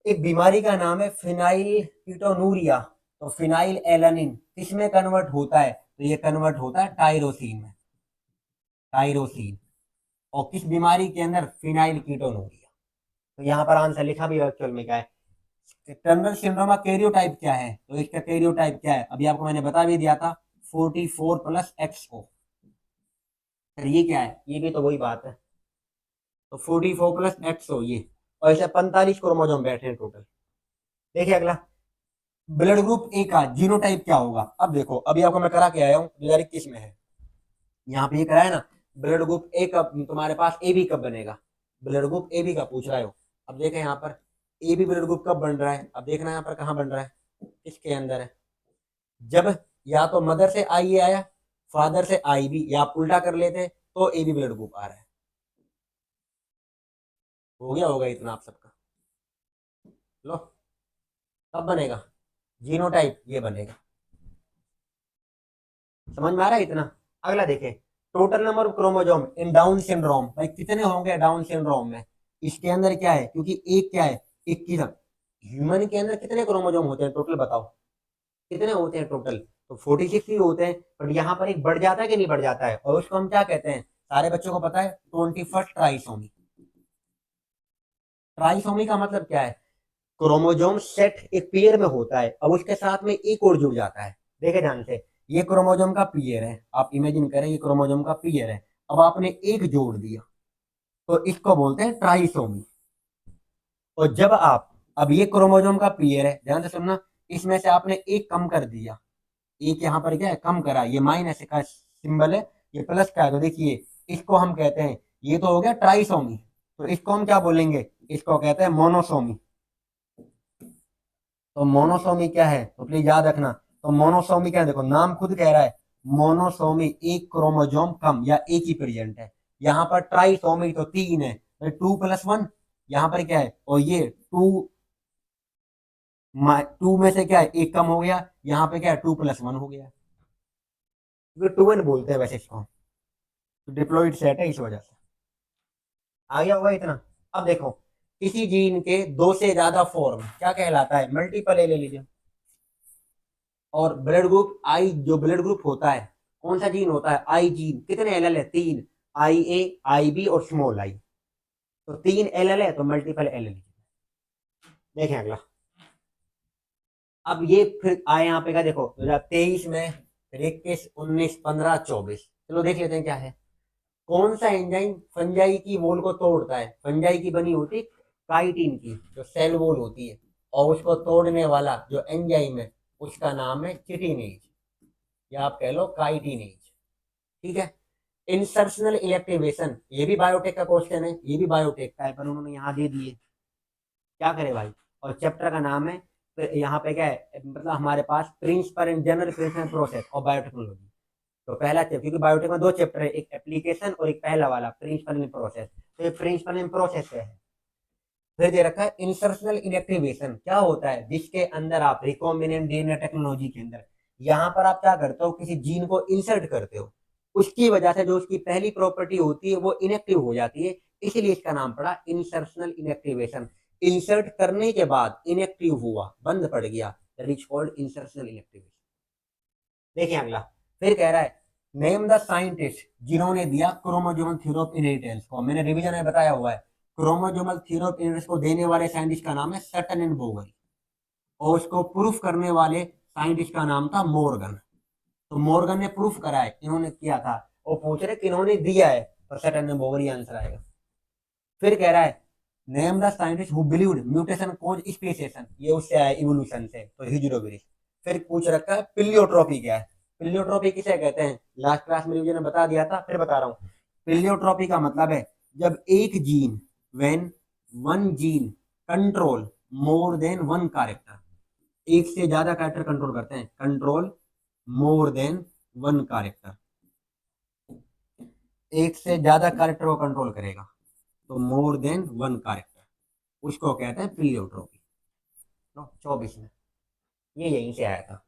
एक बीमारी का नाम है फिनाइल कीटोनूरिया, तो फिनाइल एलानिन किसमें कन्वर्ट होता है, तो ये कन्वर्ट होता है टायरोसिन में, टायरोसिन। और किस बीमारी के अंदर, फिनाइल कीटोनूरिया। तो यहाँ पर आंसर लिखा भी एक्चुअल में क्या है, टर्नर सिंड्रोम का कैरियोटाइप क्या है, तो इसका कैरियोटाइप क्या है अभी आपको मैंने बता भी दिया था, 44 प्लस एक्स ओ। सर ये क्या है, ये भी तो वही बात है, तो 44 प्लस एक्स ओ ये, और ऐसे 45 क्रोमोजोम बैठे हैं टोटल। देखिए अगला, ब्लड ग्रुप ए का जीनोटाइप क्या होगा। अब देखो अभी आपको मैं करा के आया हूँ 2021 में है, यहाँ पे ये करा है ना, ब्लड ग्रुप ए कब तुम्हारे पास ए बी कब बनेगा, ब्लड ग्रुप ए बी का पूछ रहा है हो। अब देखें यहाँ पर ए बी ब्लड ग्रुप कब बन रहा है, अब देखना यहाँ पर कहाँ बन रहा है, इसके अंदर है, जब या तो मदर से आई ए आया, फादर से आई बी, या आप उल्टा कर लेते तो ए बी ब्लड ग्रुप आ रहा है। हो गया होगा इतना आप सबका। लो, कब बनेगा जीनोटाइप, ये बनेगा। समझ में आ रहा है इतना। अगला देखें, total number of chromosome in down syndrome, भाई कितने होंगे डाउन सिंड्रोम में। इसके अंदर क्या है, क्योंकि एक क्या है, 21। ह्यूमन के अंदर कितने क्रोमोसोम होते हैं टोटल, बताओ कितने होते हैं टोटल। तो 46 ही होते हैं, बट यहाँ पर एक बढ़ जाता है कि नहीं बढ़ जाता है, और उसको हम क्या कहते हैं, सारे बच्चों को पता है, 21st ट्राइसोमी। ट्राइसोमी का मतलब क्या है, क्रोमोसोम सेट एक पेयर में होता है, अब उसके साथ में एक और जुड़ जाता है। देखे ध्यान से, ये क्रोमोसोम का पेयर है, आप इमेजिन करें ये क्रोमोसोम का पेयर है, अब आपने एक जोड़ दिया, तो इसको बोलते हैं ट्राइसोमी। और जब आप, अब ये क्रोमोसोम का पेयर है, ध्यान से सुनना, इसमें से आपने एक कम कर दिया, एक यहाँ पर क्या है कम करा, ये माइनस का सिंबल है, ये प्लस का है, तो देखिए इसको हम कहते हैं, ये तो हो गया ट्राइसोमी, तो इसको हम क्या बोलेंगे, इसको कहते हैं मोनोसोमी। तो मोनोसोमी क्या है, तो प्लीज याद रखना, तो मोनोसोमी क्या है, देखो नाम खुद कह रहा है, मोनोसोमी एक क्रोमोसोम कम या एक ही प्रेजेंट है। यहाँ पर ट्राइसोमी तो तीन है, 2+1, यहाँ पर क्या है, और ये टू में से क्या है एक कम हो गया, यहाँ पे क्या है 2+1 हो गया, क्योंकि 2n बोलते हैं वैसे इसको, तो डिप्लॉइड सेट है इस वजह से। आ गया होगा इतना। अब देखो, किसी जीन के दो से ज्यादा फॉर्म क्या कहलाता है, मल्टीपल ए ले लीजिए। और ब्लड ग्रुप आई, जो ब्लड ग्रुप होता है, कौन सा जीन होता है, आई जीन, कितने एल है, तीन, आई ए, आई बी और स्मॉल आई। तो तीन एल है तो मल्टीपल एल लीजिए। देखें अगला, अब ये फिर आए यहाँ पे का देखो 2023 में, फिर 21, 19, 15, 24, चलो देख लेते हैं क्या है। कौन सा एंजाइम फंजाई की वॉल को तोड़ता है, फंजाई की बनी होती काइटिन की जो सेल वॉल होती है, और उसको तोड़ने वाला जो एंजाइम है उसका नाम है चिटिनेज, या आप कह लो काइटिनेज। ठीक है। इंसर्शनल इलेक्ट्रिवेशन, ये भी बायोटेक का क्वेश्चन है, ये भी बायोटेक का है, पर उन्होंने यहाँ दे दिए, क्या करे भाई। और चैप्टर का नाम है, फिर यहाँ पे क्या है, मतलब हमारे पास principle and general principle process और बायोटेक्नोलॉजी। तो पहला चैप्टर, क्योंकि बायोटेक में दो चैप्टर है, एक एप्लीकेशन और एक पहला वाला प्रिंसिपल एंड प्रोसेस, तो ये प्रिंसिपल एंड प्रोसेस है। फिर दे रखा है इंसर्शनल इनेक्टिवेशन, क्या होता है, जिसके अंदर आप रिकॉम्बिनेंट डीएनए टेक्नोलॉजी के अंदर, यहाँ पर आप क्या करते हो, किसी जीन को इंसर्ट करते हो, उसकी वजह से जो उसकी पहली प्रॉपर्टी होती है वो इनेक्टिव हो जाती है, इसलिए इसका नाम पड़ा इंसर्शनल इनेक्टिवेशन। इंसर्ट करने के बाद इनेक्टिव हुआ, बंद पड़ गया, दैट इज कॉल्ड इंसर्शनल इनेक्टिवेशन। देखिए अगला, फिर कह रहा है नेम द साइंटिस्ट जिन्होंने दिया क्रोमोसोमल थ्योरी ऑफ इनहेरिटेंस को, मैंने रिवीजन में बताया हुआ है, क्रोमोसोमल थ्योरी ऑफ इनहेरिटेंस को देने वाले साइंटिस्ट का नाम है सटन एंड बोवेल, और उसको प्रूफ करने वाले साइंटिस्ट का नाम था मॉर्गन। तो मॉर्गन ने प्रूफ करा है, इन्होंने किया था, और पूछ रहे किन्होंने दिया है, तो सटन एंड बोवेल ही आंसर आएगा। फिर कह रहा है name the scientist who believed mutation cause speciation, ये उससे आया इवोल्यूशन से, तो हीजियोग्रिस। फिर पूछ रखा है पिलियोट्रॉपी क्या है, पिलियोट्रॉपी किसे कहते हैं, लास्ट क्लास में रिवीजन ने बता दिया था, फिर बता रहा हूँ। पिलियोट्रॉपी का मतलब है जब एक gene, when one gene control more than one character, एक से ज्यादा कैरेक्टर कंट्रोल करते हैं, control more than one character, एक से ज्यादा कैरेक्टर को कंट्रोल करेगा, तो मोर देन वन कैरेक्टर, उसको कहते हैं प्लियोट्रोपी। 24 में, ये यहीं से आया था,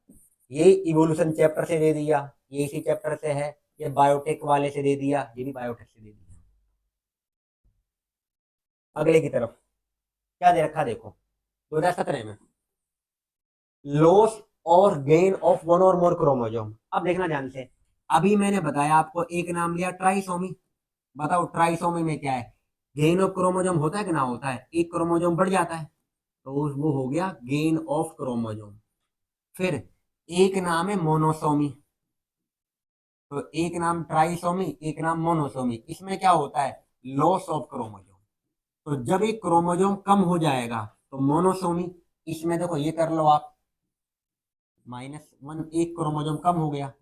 ये इवोल्यूशन चैप्टर से दे दिया, ये इसी चैप्टर से है, ये बायोटेक वाले से दे दिया, ये भी बायोटेक से दे दिया। अगले की तरफ क्या दे रखा देखो, 2017 में लॉस और गेन ऑफ वन और मोर क्रोमोसोम। अब देखना ध्यान से, अभी मैंने बताया आपको, एक नाम लिया ट्राइसोमी, बताओ ट्राइसोमी में क्या है, गेन ऑफ क्रोमोसोम होता है कि ना होता है, एक क्रोमोसोम बढ़ जाता है, तो वो हो गया गेन ऑफ क्रोमोसोम। फिर एक नाम है मोनोसोमी, तो एक नाम ट्राइसोमी, एक नाम मोनोसोमी, इसमें क्या होता है, लॉस ऑफ क्रोमोसोम। तो जब एक क्रोमोसोम कम हो जाएगा तो मोनोसोमी, इसमें देखो ये कर लो आप, -1, एक क्रोमोसोम कम हो गया,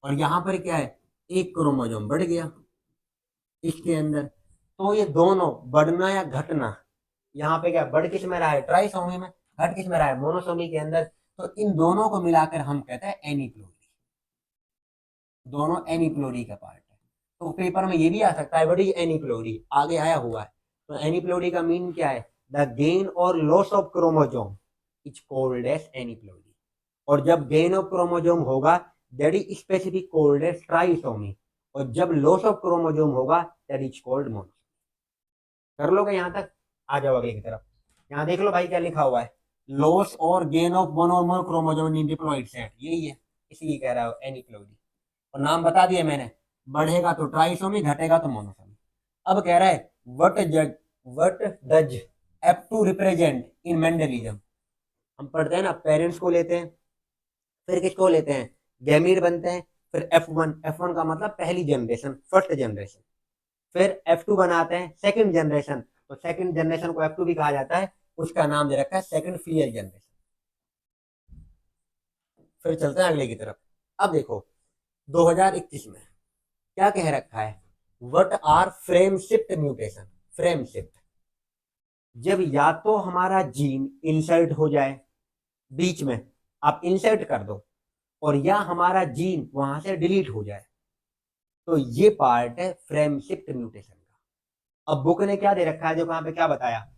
और यहाँ पर क्या है, एक क्रोमोसोम बढ़ गया इसके अंदर, तो ये दोनों बढ़ना या घटना, यहाँ पे क्या बढ़ किस में रहा है, ट्राइसोमी में, घट किस में रहा है, मोनोसोमी के अंदर। तो इन दोनों को मिलाकर हम कहते हैं एनीप्लोरी, दोनों एनीप्लोरी का पार्ट है। तो पेपर में ये भी आ सकता है, व्हाट इज एनीप्लोरी, आगे आया हुआ है। तो एनीप्लोरी का मीन क्या है, द गेन और loss of chromosome is called as aneuploidy. और जब गेन ऑफ क्रोमोजोम होगा that is specific called as trisomy, और जब लॉस ऑफ क्रोमोजोम होगा दैट इज कॉल्ड मोनोसोमी। कर लोगे यहाँ तक, आ जाओ अगले की तरफ। यहाँ देख लो भाई क्या लिखा हुआ है, लॉस और गेन ऑफ वन और मोर क्रोमोजोम इन डिप्लॉइड सेट, यही है, इसीलिए कह रहा हूँ एनीप्लोरी। और नाम बता दिए मैंने, बढ़ेगा तो ट्राइसोमी, घटेगा तो मोनोसोमी। अब कह रहा है what does F2 represent in Mendelism. हम पढ़ते हैं ना, पेरेंट्स को लेते हैं, फिर किसको लेते हैं, गैमीट बनते हैं, फिर F1 का मतलब पहली जनरेशन, फर्स्ट जनरेशन, फिर F2 बनाते हैं सेकंड जनरेशन, तो सेकंड जनरेशन को F2 भी कहा जाता है, उसका नाम दे रखा है सेकंड फीयल जनरेशन। फिर चलते हैं अगले की तरफ। अब देखो 2021 में क्या कह रखा है, what are frame shift mutation. Frame shift, जब या तो हमारा जीन इंसर्ट हो जाए बीच में, आप इंसर्ट कर दो, और या हमारा जीन वहां से डिलीट हो जाए, तो ये पार्ट है फ्रेम शिफ्ट म्यूटेशन का। अब बुक ने क्या दे रखा है, जो कहां पे क्या बताया,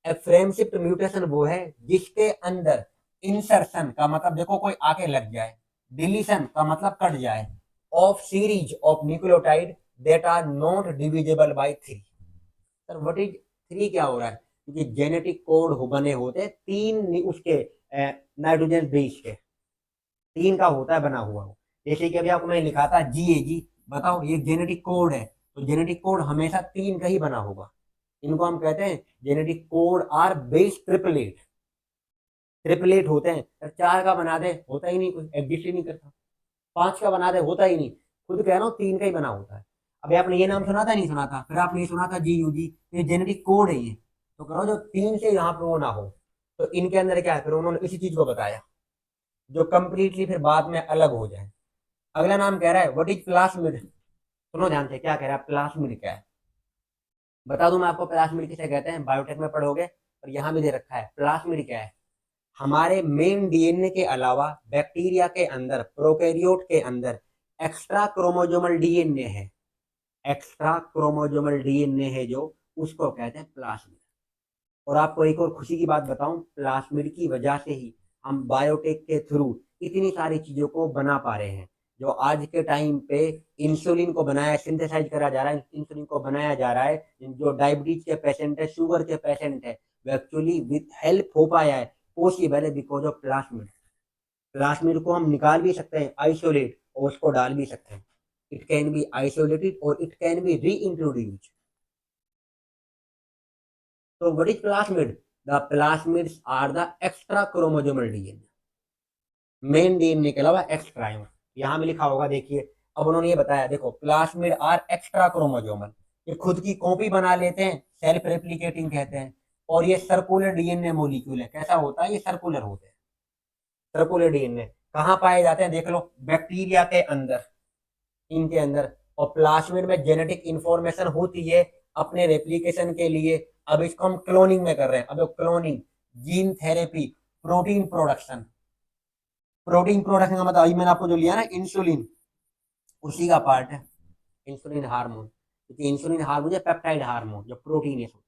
फ्रेम शिफ्ट म्यूटेशन वो है जिसके अंदर इंसर्शन का मतलब देखो कोई आके लग जाए, डिलीशन का मतलब कट जाए, of series of nucleotide that are not divisible by 3। Sir what is 3, क्या हो रहा है, क्योंकि जेनेटिक कोड बने होते तीन उसके नाइट्रोजन बेस के, तीन का होता है बना हुआ वो। जैसे कि अभी आपको मैं लिखा था GAG, बताओ ये जेनेटिक कोड है, तो जेनेटिक कोड हमेशा तीन का ही बना होगा। इनको हम कहते हैं genetic code or base triplet, triplet होते हैं। सर चार का बना दे, होता ही नहीं, कुछ एग्जिस्ट ही नहीं करता। पांच का बना दे, होता ही नहीं। खुद कह रहा हूँ तीन का ही बना होता है। अभी आपने ये नाम सुना था, नहीं सुना था, फिर आपने ये सुना था GUG, ये जेनेटिक कोड है ये। तो करो जो तीन से यहाँ पे वो ना हो, तो इनके अंदर क्या है, फिर उन्होंने इसी चीज को बताया जो कंप्लीटली फिर बाद में अलग हो जाए। अगला नाम कह रहा है व्हाट इज प्लास्मिड। सुनो ध्यान से, क्या कह रहा है, प्लास्मिड क्या है, बता दूं मैं आपको प्लास्मिड किसे कहते हैं, बायोटेक में पढ़ोगे, और यहाँ भी दे रखा है प्लास्मिड क्या है। हमारे मेन DNA के अलावा बैक्टीरिया के अंदर, प्रोकैरियोट के अंदर एक्स्ट्रा क्रोमोजोमल DNA है, एक्स्ट्रा क्रोमोजोमल DNA है जो, उसको कहते हैं प्लास्मिड। और आपको एक और खुशी की बात बताऊं, प्लास्मिड की वजह से ही हम बायोटेक के थ्रू इतनी सारी चीजों को बना पा रहे हैं। जो आज के टाइम पे इंसुलिन को बनाया, सिंथेसाइज करा जा रहा है, इंसुलिन को बनाया जा रहा है, जो डायबिटीज के पेशेंट है, शुगर के पेशेंट है, वो एक्चुअली विद हेल्प हो पाया है, पॉसिबल है बिकॉज ऑफ प्लास्मिड। प्लास्मिड को हम निकाल भी सकते हैं आइसोलेट, और उसको डाल भी सकते हैं। इट कैन बी आइसोलेटेड और it can be reintroduced. तो what is plasmid, the plasmids are the extra chromosomal DNA, main DNA के अलावा एक्स्ट्रा है। यहाँ में लिखा होगा देखिए, अब उन्होंने ये बताया, देखो प्लास्मिड आर एक्स्ट्रा क्रोमोसोमल, ये खुद की कॉपी बना लेते हैं, सेल्फ रेप्लिकेटिंग कहते हैं। और ये सर्कुलर डीएनए मॉलिक्यूल है, कैसा होता है, ये सर्कुलर होते हैं। सर्कुलर डीएनए कहाँ पाए जाते हैं, देख लो बैक्टीरिया के अंदर, इनके अंदर। और प्लाज्मिड में जेनेटिक इंफॉर्मेशन होती है अपने रेप्लिकेशन के लिए। अब इसको हम क्लोनिंग में कर रहे हैं, अब cloning, gene therapy, protein production. Protein production का मतलब अभी मैंने आपको जो लिया ना इंसुलिन, उसी का पार्ट है इंसुलिन हार्मोन, क्योंकि इंसुलिन हार्मोन है पेप्टाइड हार्मोन जो प्रोटीन होता है।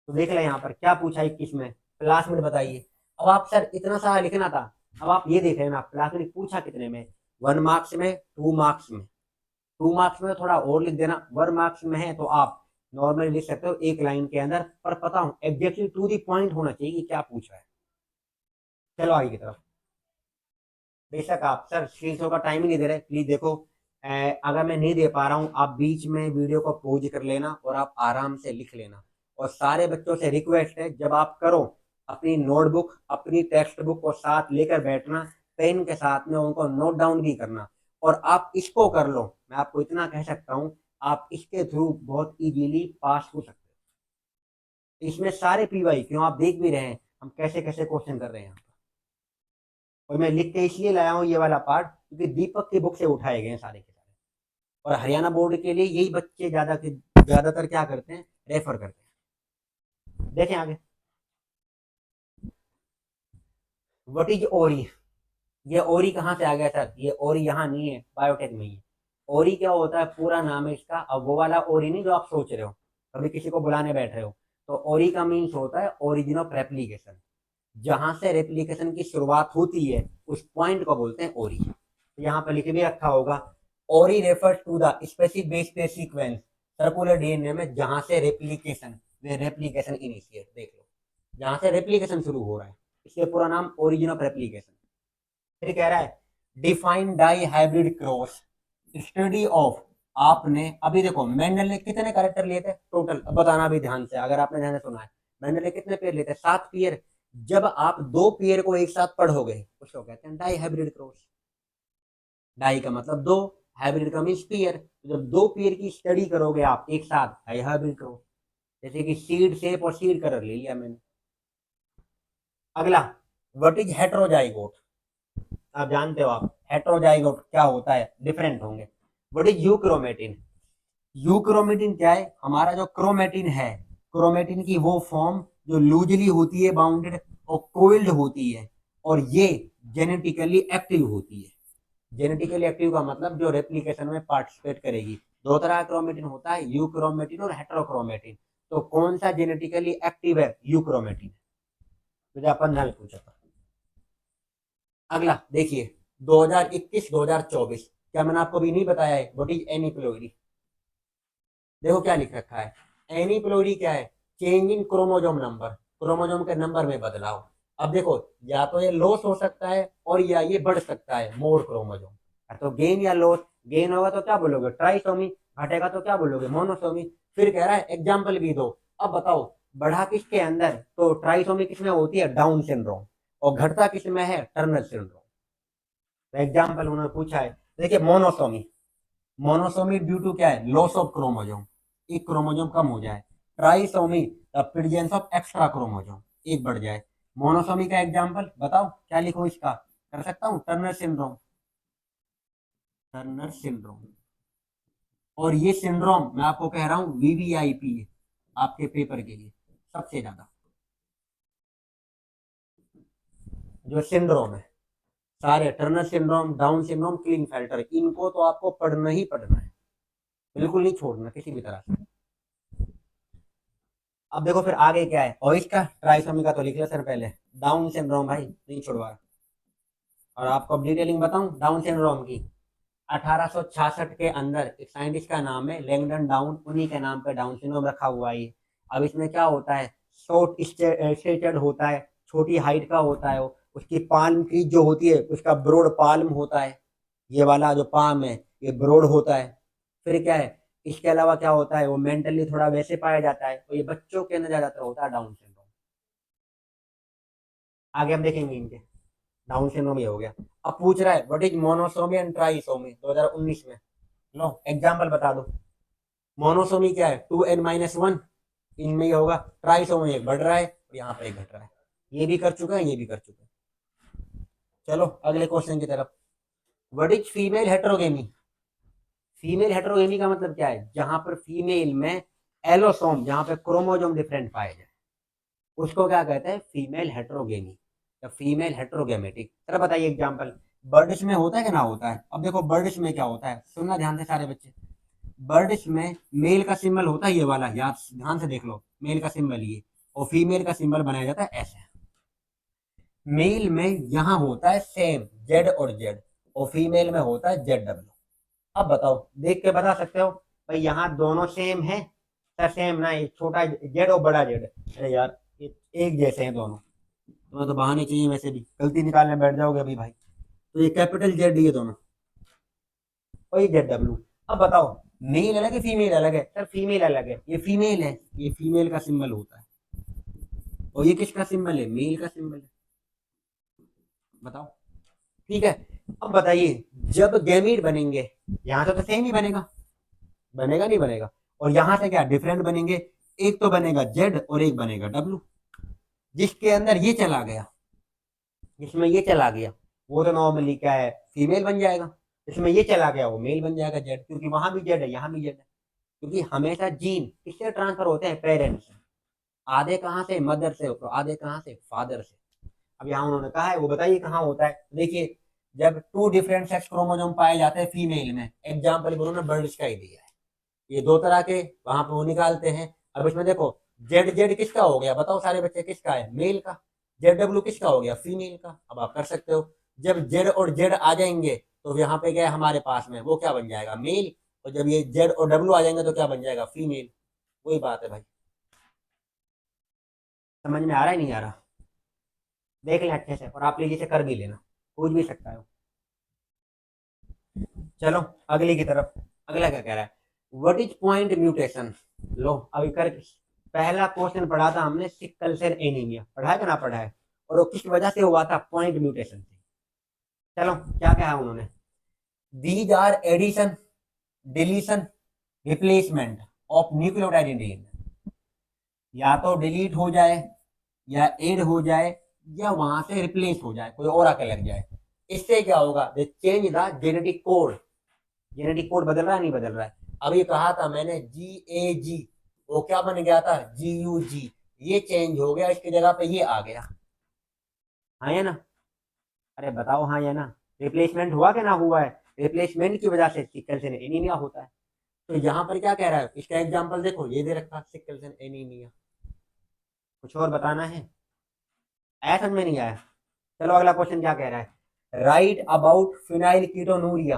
तो देख ले यहाँ पर क्या पूछा 21 में, प्लाज्मिड बताइए। अब आप सर इतना सारा लिखना था, अब आप ये देख लेना प्लाज्मिड पूछा कितने में, 1 मार्क्स में, 2 मार्क्स में। 2 मार्क्स में थोड़ा और लिख देना, 1 मार्क्स में है तो आप नॉर्मली लिख सकते हो एक लाइन के अंदर, पर पता हूं एग्जैक्टली टू दी पॉइंट होना चाहिए कि क्या पूछा है। चलो आगे की तरफ। बेशक आप सर शीर्षों का टाइम ही नहीं दे रहे, प्लीज देखो, अगर मैं नहीं दे पा रहा हूँ आप बीच में वीडियो को पॉज कर लेना और आप आराम से लिख लेना। और सारे बच्चों से रिक्वेस्ट है, जब आप करो अपनी नोटबुक, अपनी टेक्स्ट बुक को साथ लेकर बैठना, पेन के साथ में उनको नोट डाउन भी करना। और आप इसको कर लो, मैं आपको इतना कह सकता हूँ, आप इसके थ्रू बहुत इजीली पास हो सकते हो। इसमें सारे PY क्यों, आप देख भी रहे हैं हम कैसे कैसे क्वेश्चन कर रहे हैं। और मैं लिख के इसलिए लाया हूँ ये वाला पार्ट, क्योंकि दीपक की बुक से उठाए गए हैं सारे के सारे। और हरियाणा बोर्ड के लिए यही बच्चे ज्यादातर क्या करते हैं, रेफर करते हैं। देखें आगे। व्हाट इज ओरी? ये ओरी कहाँ से आ गया सर? ये ओरी यहाँ नहीं है, बायोटेक में ही है। ओरी क्या होता है? पूरा नाम है इसका। अब वो वाला ओरी नहीं जो आप सोच रहे हो, कभी किसी को बुलाने बैठ रहे हो। तो ओरी का मीन्स होता है ओरिजिन ऑफ रेप्लीकेशन। जहां से रेप्लीकेशन की शुरुआत होती है उस पॉइंट को बोलते हैं ओरी। तो यहाँ पर लिख भी रखा होगा, ori refers to the specific base pair sequence circular DNA में जहां से रेप्लीकेशन, वे रेप्लीकेशन इनिशिएट, देख लो, जहां से रेप्लीकेशन शुरू हो रहा है, इसलिए पूरा नाम ओरिजिन ऑफ रेप्लीकेशन। फिर कह रहा है define dihybrid cross study of. आपने अभी देखो मेंडल ने कितने कैरेक्टर लिए थे टोटल, अब बताना भी ध्यान से, अगर आपने ध्यान से सुना है। मेंडल ने कितने पेयर लिए थे? 7 पेयर। जब आप 2 पेयर को एक साथ पढ़ोगे उसको कहते हैं डाई हाइब्रिड क्रॉस। डाई का मतलब दो, हाइब्रिड का मीन पेयर। जब 2 पेयर की स्टडी करोगे आप एक साथ, डाई हाइब्रिड क्रॉस। जैसे कि सीड शेप और सीड कलर ले लिया मैंने। अगला, व्हाट इज हेट्रोजाइगोट? आप जानते हो आप हेट्रोजाइगोट क्या होता है? डिफरेंट होंगे। What is euchromatin? यूक्रोमेटिन क्या है? हमारा जो क्रोमेटिन है, क्रोमेटिन की वो फॉर्म जो लूजली होती है बाउंडेड और कोइल्ड होती है, और ये जेनेटिकली एक्टिव होती है। जेनेटिकली एक्टिव का मतलब जो रेप्लिकेशन में पार्टिसिपेट करेगी। दो तरह का क्रोमेटिन होता है, यूक्रोमेटिन और हेट्रोक्रोमेटिन। तो कौन सा जेनेटिकली एक्टिव है? यूक्रोमेटिन। 2015 में पूछा था। अगला देखिए, 2021-2024, क्या मैंने आपको भी नहीं बताया है? What is aneuploidy? देखो क्या लिख रखा है। एनीप्लोइडी क्या है? Change in chromosome number, chromosome के नंबर में बदलाव। अब देखो, या तो ये लॉस हो सकता है और या ये बढ़ सकता है, मोर क्रोमोजोम। तो गेन या लॉस, गेन होगा तो क्या बोलोगे? ट्राइसोमी। घटेगा तो क्या बोलोगे? मोनोसोमी। फिर कह रहा है एग्जाम्पल भी दो। अब बताओ, बढ़ा किसके अंदर? तो ट्राइसोमी किसमें होती है? Down syndrome. और घटता किसमें है? Turner syndrome. तो एग्जाम्पल उन्होंने पूछा है। देखिए, मोनोसोमी, मोनोसोमी ड्यू टू क्या है? लॉस ऑफ क्रोमोजोम, एक क्रोमोजोम कम हो जाए। Trisomy, the presence of extra chromosome, एक बढ़ जाए। मोनोसोमी का एग्जांपल बताओ, क्या लिखो इसका? कर सकता हूँ, टर्नर सिंड्रोम, टर्नर सिंड्रोम। और ये सिंड्रोम मैं आपको कह रहा हूँ वीवीआईपी है आपके पेपर के लिए सबसे ज्यादा। जो सिंड्रोम है सारे, टर्नर सिंड्रोम, डाउन सिंड्रोम, क्लिनफेल्टर, इनको तो आपको पढ़ना ही पढ़ना है, बिल्कुल नहीं छोड़ना किसी भी तरह से। अब देखो फिर आगे क्या है, और इसका ट्राइसोमी का तो लिख लिया सर पहले। डाउन सिंड्रोम भाई नहीं छोड़वा। और आपको डिटेलिंग बताऊं डाउन सिंड्रोम की? 1866 के अंदर एक साइंटिस्ट का नाम है लैंगडन डाउन, उन्हीं के नाम पे डाउन सिंड्रोम रखा हुआ है। अब इसमें क्या होता है? शॉर्ट स्टेचर्ड होता है, छोटी हाइट का होता है वो। उसकी पाल्म की जो होती है, उसका ब्रॉड पाल्म होता है। ये वाला जो पाम है ये ब्रॉड होता है। फिर क्या है, इसके अलावा क्या होता है? वो मेंटली थोड़ा वैसे पाया जाता है, तो ये बच्चों के अंदर ज्यादातर होता है डाउन सिंड्रोम। आगे हम देखेंगे इनके। डाउन सिंड्रोम ये हो गया। अब पूछ रहा है what is monosomy and trisomy 2019 में। लो एग्जांपल बता दो। मोनोसोमी क्या है? 2n-1, इनमें ये होगा। ट्राइसोमी एक बढ़ रहा है और यहाँ पे एक घट रहा है। ये भी कर चुका है, ये भी कर चुका है। चलो अगले क्वेश्चन की तरफ। What is female heterogamy? Female heterogamy का मतलब क्या है? जहां पर फीमेल में एलोसोम, जहां पे क्रोमोजोम डिफरेंट पाए जाए, उसको क्या कहते हैं? फीमेल हेट्रोगेमी या फीमेल हेट्रोगेमेटिक। चलो बताइए एग्जांपल। बर्ड्स में होता है कि ना होता है? अब देखो बर्ड्स में क्या होता है, सुनना ध्यान से सारे बच्चे। बर्ड्स में मेल का सिंबल होता है ये वाला, याद ध्यान से देख लो, मेल का सिंबल ये, और फीमेल का सिंबल बनाया जाता है ऐसे। मेल में यहाँ होता है सेम जेड और जेड, और फीमेल में होता है जेड डब्ल्यू। अब बताओ, देख के बता सकते हो भाई यहाँ दोनों सेम है? सर सेम ना, ये छोटा जेड और बड़ा जेड। अरे यार ये एक जैसे हैं दोनों। तुम्हें तो बहाने चाहिए, वैसे भी गलती निकालने बैठ जाओगे अभी भाई। तो ये कैपिटल जेड ये दोनों, और ये जेड डब्ल्यू। अब बताओ, मेल अलग है फीमेल अलग है? सर फीमेल अलग है, ये फीमेल है, ये फीमेल का सिंबल होता है, और ये किसका सिंबल है? मेल का सिंबल है। बताओ, ठीक है। अब बताइए, जब गैमीट बनेंगे, यहाँ से तो सेम ही बनेगा, बनेगा नहीं बनेगा? और यहाँ से क्या डिफरेंट बनेंगे? एक तो बनेगा जेड और एक बनेगा डब्ल्यू। जिसके अंदर ये चला गया, जिसमें ये चला गया, वो तो नॉर्मली क्या है? फीमेल बन जाएगा। जिसमें ये चला गया वो मेल बन जाएगा, जेड, क्योंकि वहां भी जेड है यहाँ भी जेड है। क्योंकि हमेशा जीन किससे ट्रांसफर होते हैं? पेरेंट्स से। आधे कहाँ से? मदर से, और आधे कहाँ से? फादर से। अब यहाँ उन्होंने कहा है, वो बताइए कहाँ होता है। तो देखिए, जब 2 डिफरेंट सेक्स क्रोमोसोम पाए जाते हैं फीमेल में, एग्जाम्पल उन्होंने बर्ड्स का ही दिया है, ये 2 तरह के, वहां पे वो निकालते हैं। अब इसमें देखो, जेड जेड किसका हो गया, बताओ सारे बच्चे, किसका है, मेल का। जेड डब्ल्यू किसका हो गया, फीमेल का। अब आप कर सकते हो, जब जेड और जेड आ जाएंगे तो यहाँ पे क्या है हमारे पास में, वो क्या बन जाएगा, मेल। और जब ये जेड और डब्ल्यू आ जाएंगे तो क्या बन जाएगा, फीमेल। वही बात है भाई। समझ में आ रहा है नहीं आ रहा, देख लें अच्छे से, और आप लीजिए से कर भी लेना, पूछ भी सकता है। चलो अगली की तरफ। अगला क्या कह रहा है, व्हाट इज पॉइंट म्यूटेशन। लो अभी कर, पहला क्वेश्चन पढ़ा था हमने सिकल सेल एनीमिया, पढ़ा है कि ना पढ़ा है, और वो किस वजह से हुआ था, पॉइंट म्यूटेशन से। चलो क्या कहा उन्होंने, these are addition, deletion, replacement of nucleotide in DNA. या तो डिलीट हो जाए, या एड हो जाए, या वहां से रिप्लेस हो जाए, कोई और आके लग जाए। इससे क्या होगा, दे change the genetic code. Genetic code बदल रहा है नहीं बदल रहा है। अभी कहा था मैंने GAG, वो क्या बन गया था, GUG। ये चेंज हो गया, इसकी जगह पे ये आ गया। हाँ या ना, अरे बताओ हाँ या ना। रिप्लेसमेंट हुआ कि ना हुआ है, रिप्लेसमेंट की वजह से सिकल सेल एनीमिया होता है। तो यहाँ पर क्या कह रहा है, इसका एग्जाम्पल देखो, ये दे रखा सिकल सेल एनीमिया। कुछ और बताना है, ऐसा समझ में नहीं आया। चलो अगला क्वेश्चन क्या कह रहा है, राइट अबाउट फिनाइल कीटोनूरिया।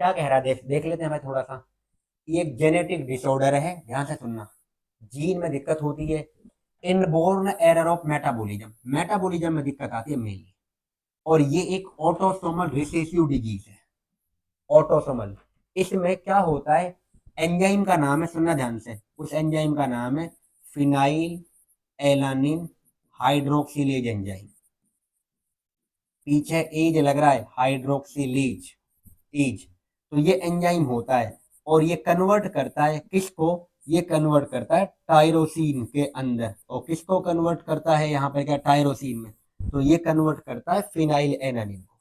क्या कह रहा है, देख देख लेते हैं भाई थोड़ा सा। ये एक जेनेटिक डिसऑर्डर है, ध्यान से सुनना। जीन में दिक्कत होती है, inborn error of metabolism, metabolism में दिक्कत आती है मेनली। और ये एक ऑटोसोमल रिसेसिव डिजीज है, ऑटोसोमल। इसमें क्या होता है, एंजाइम का नाम है, सुनना ध्यान से, उस एंजाइम का नाम है फिनाइल एलानिन हाइड्रोक्सिलेज एंजाइम। पीछे एज लग रहा है, हाइड्रोक्सिलेज एज। तो ये एंजाइम होता है, और ये कन्वर्ट करता है किसको, ये कन्वर्ट करता है टायरोसिन के अंदर। और किसको कन्वर्ट करता है, यहाँ पे क्या, टायरोसिन में। तो ये कन्वर्ट करता है फिनाइल एलानिन को।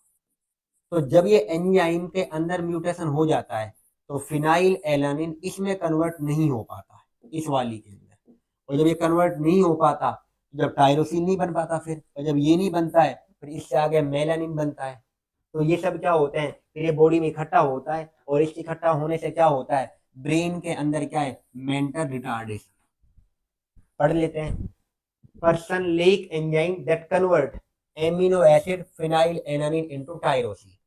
तो जब ये एंजाइम के अंदर म्यूटेशन हो जाता है, तो फिनाइल एलानिन इसमें कन्वर्ट नहीं हो पाता है, इस वाली के अंदर। और जब ये कन्वर्ट नहीं हो पाता, जब टायरोसिन नहीं बन पाता फिर, और जब ये नहीं बनता है, फिर इससे आगे मेलानिन बनता है। तो ये सब क्या होते हैं, फिर ये बॉडी में इकट्ठा होता है, और इस इकट्ठा होने से क्या होता है, ब्रेन के अंदर क्या है, मेंटल रिटार्डेशन। पढ़ लेते हैं, person lake enzyme that convert amino acid phenyl alanine into tyrosine.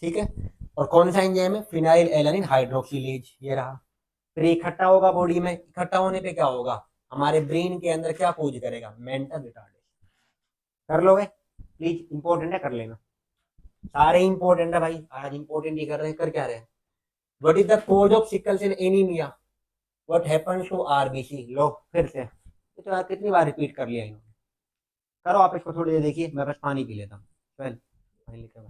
ठीक है, और कौन सा एंजाइम है, फिनाइल एलानिन हाइड्रोक्सिलेज, ये रहा। फिर इकट्ठा होगा बॉडी में, इकट्ठा होने पे क्या होगा, हमारे ब्रेन के अंदर क्या खोज करेगा, मेंटल रिटार्डेशन। कर लोगे प्लीज, इंपॉर्टेंट है, कर लेना। सारे इंपॉर्टेंट है भाई, आज इंपॉर्टेंट ही कर रहे हैं, कर क्या रहे हैं। What is the cause of sickle cell anaemia, what happens to RBC. लो फिर से, ये तो यार कितनी बार रिपीट कर लिया इन्होंने। करो आप इसको थोड़ी देर देखिए, मैं बस पानी पी लेता हूँ। चल पानी लेकर आ।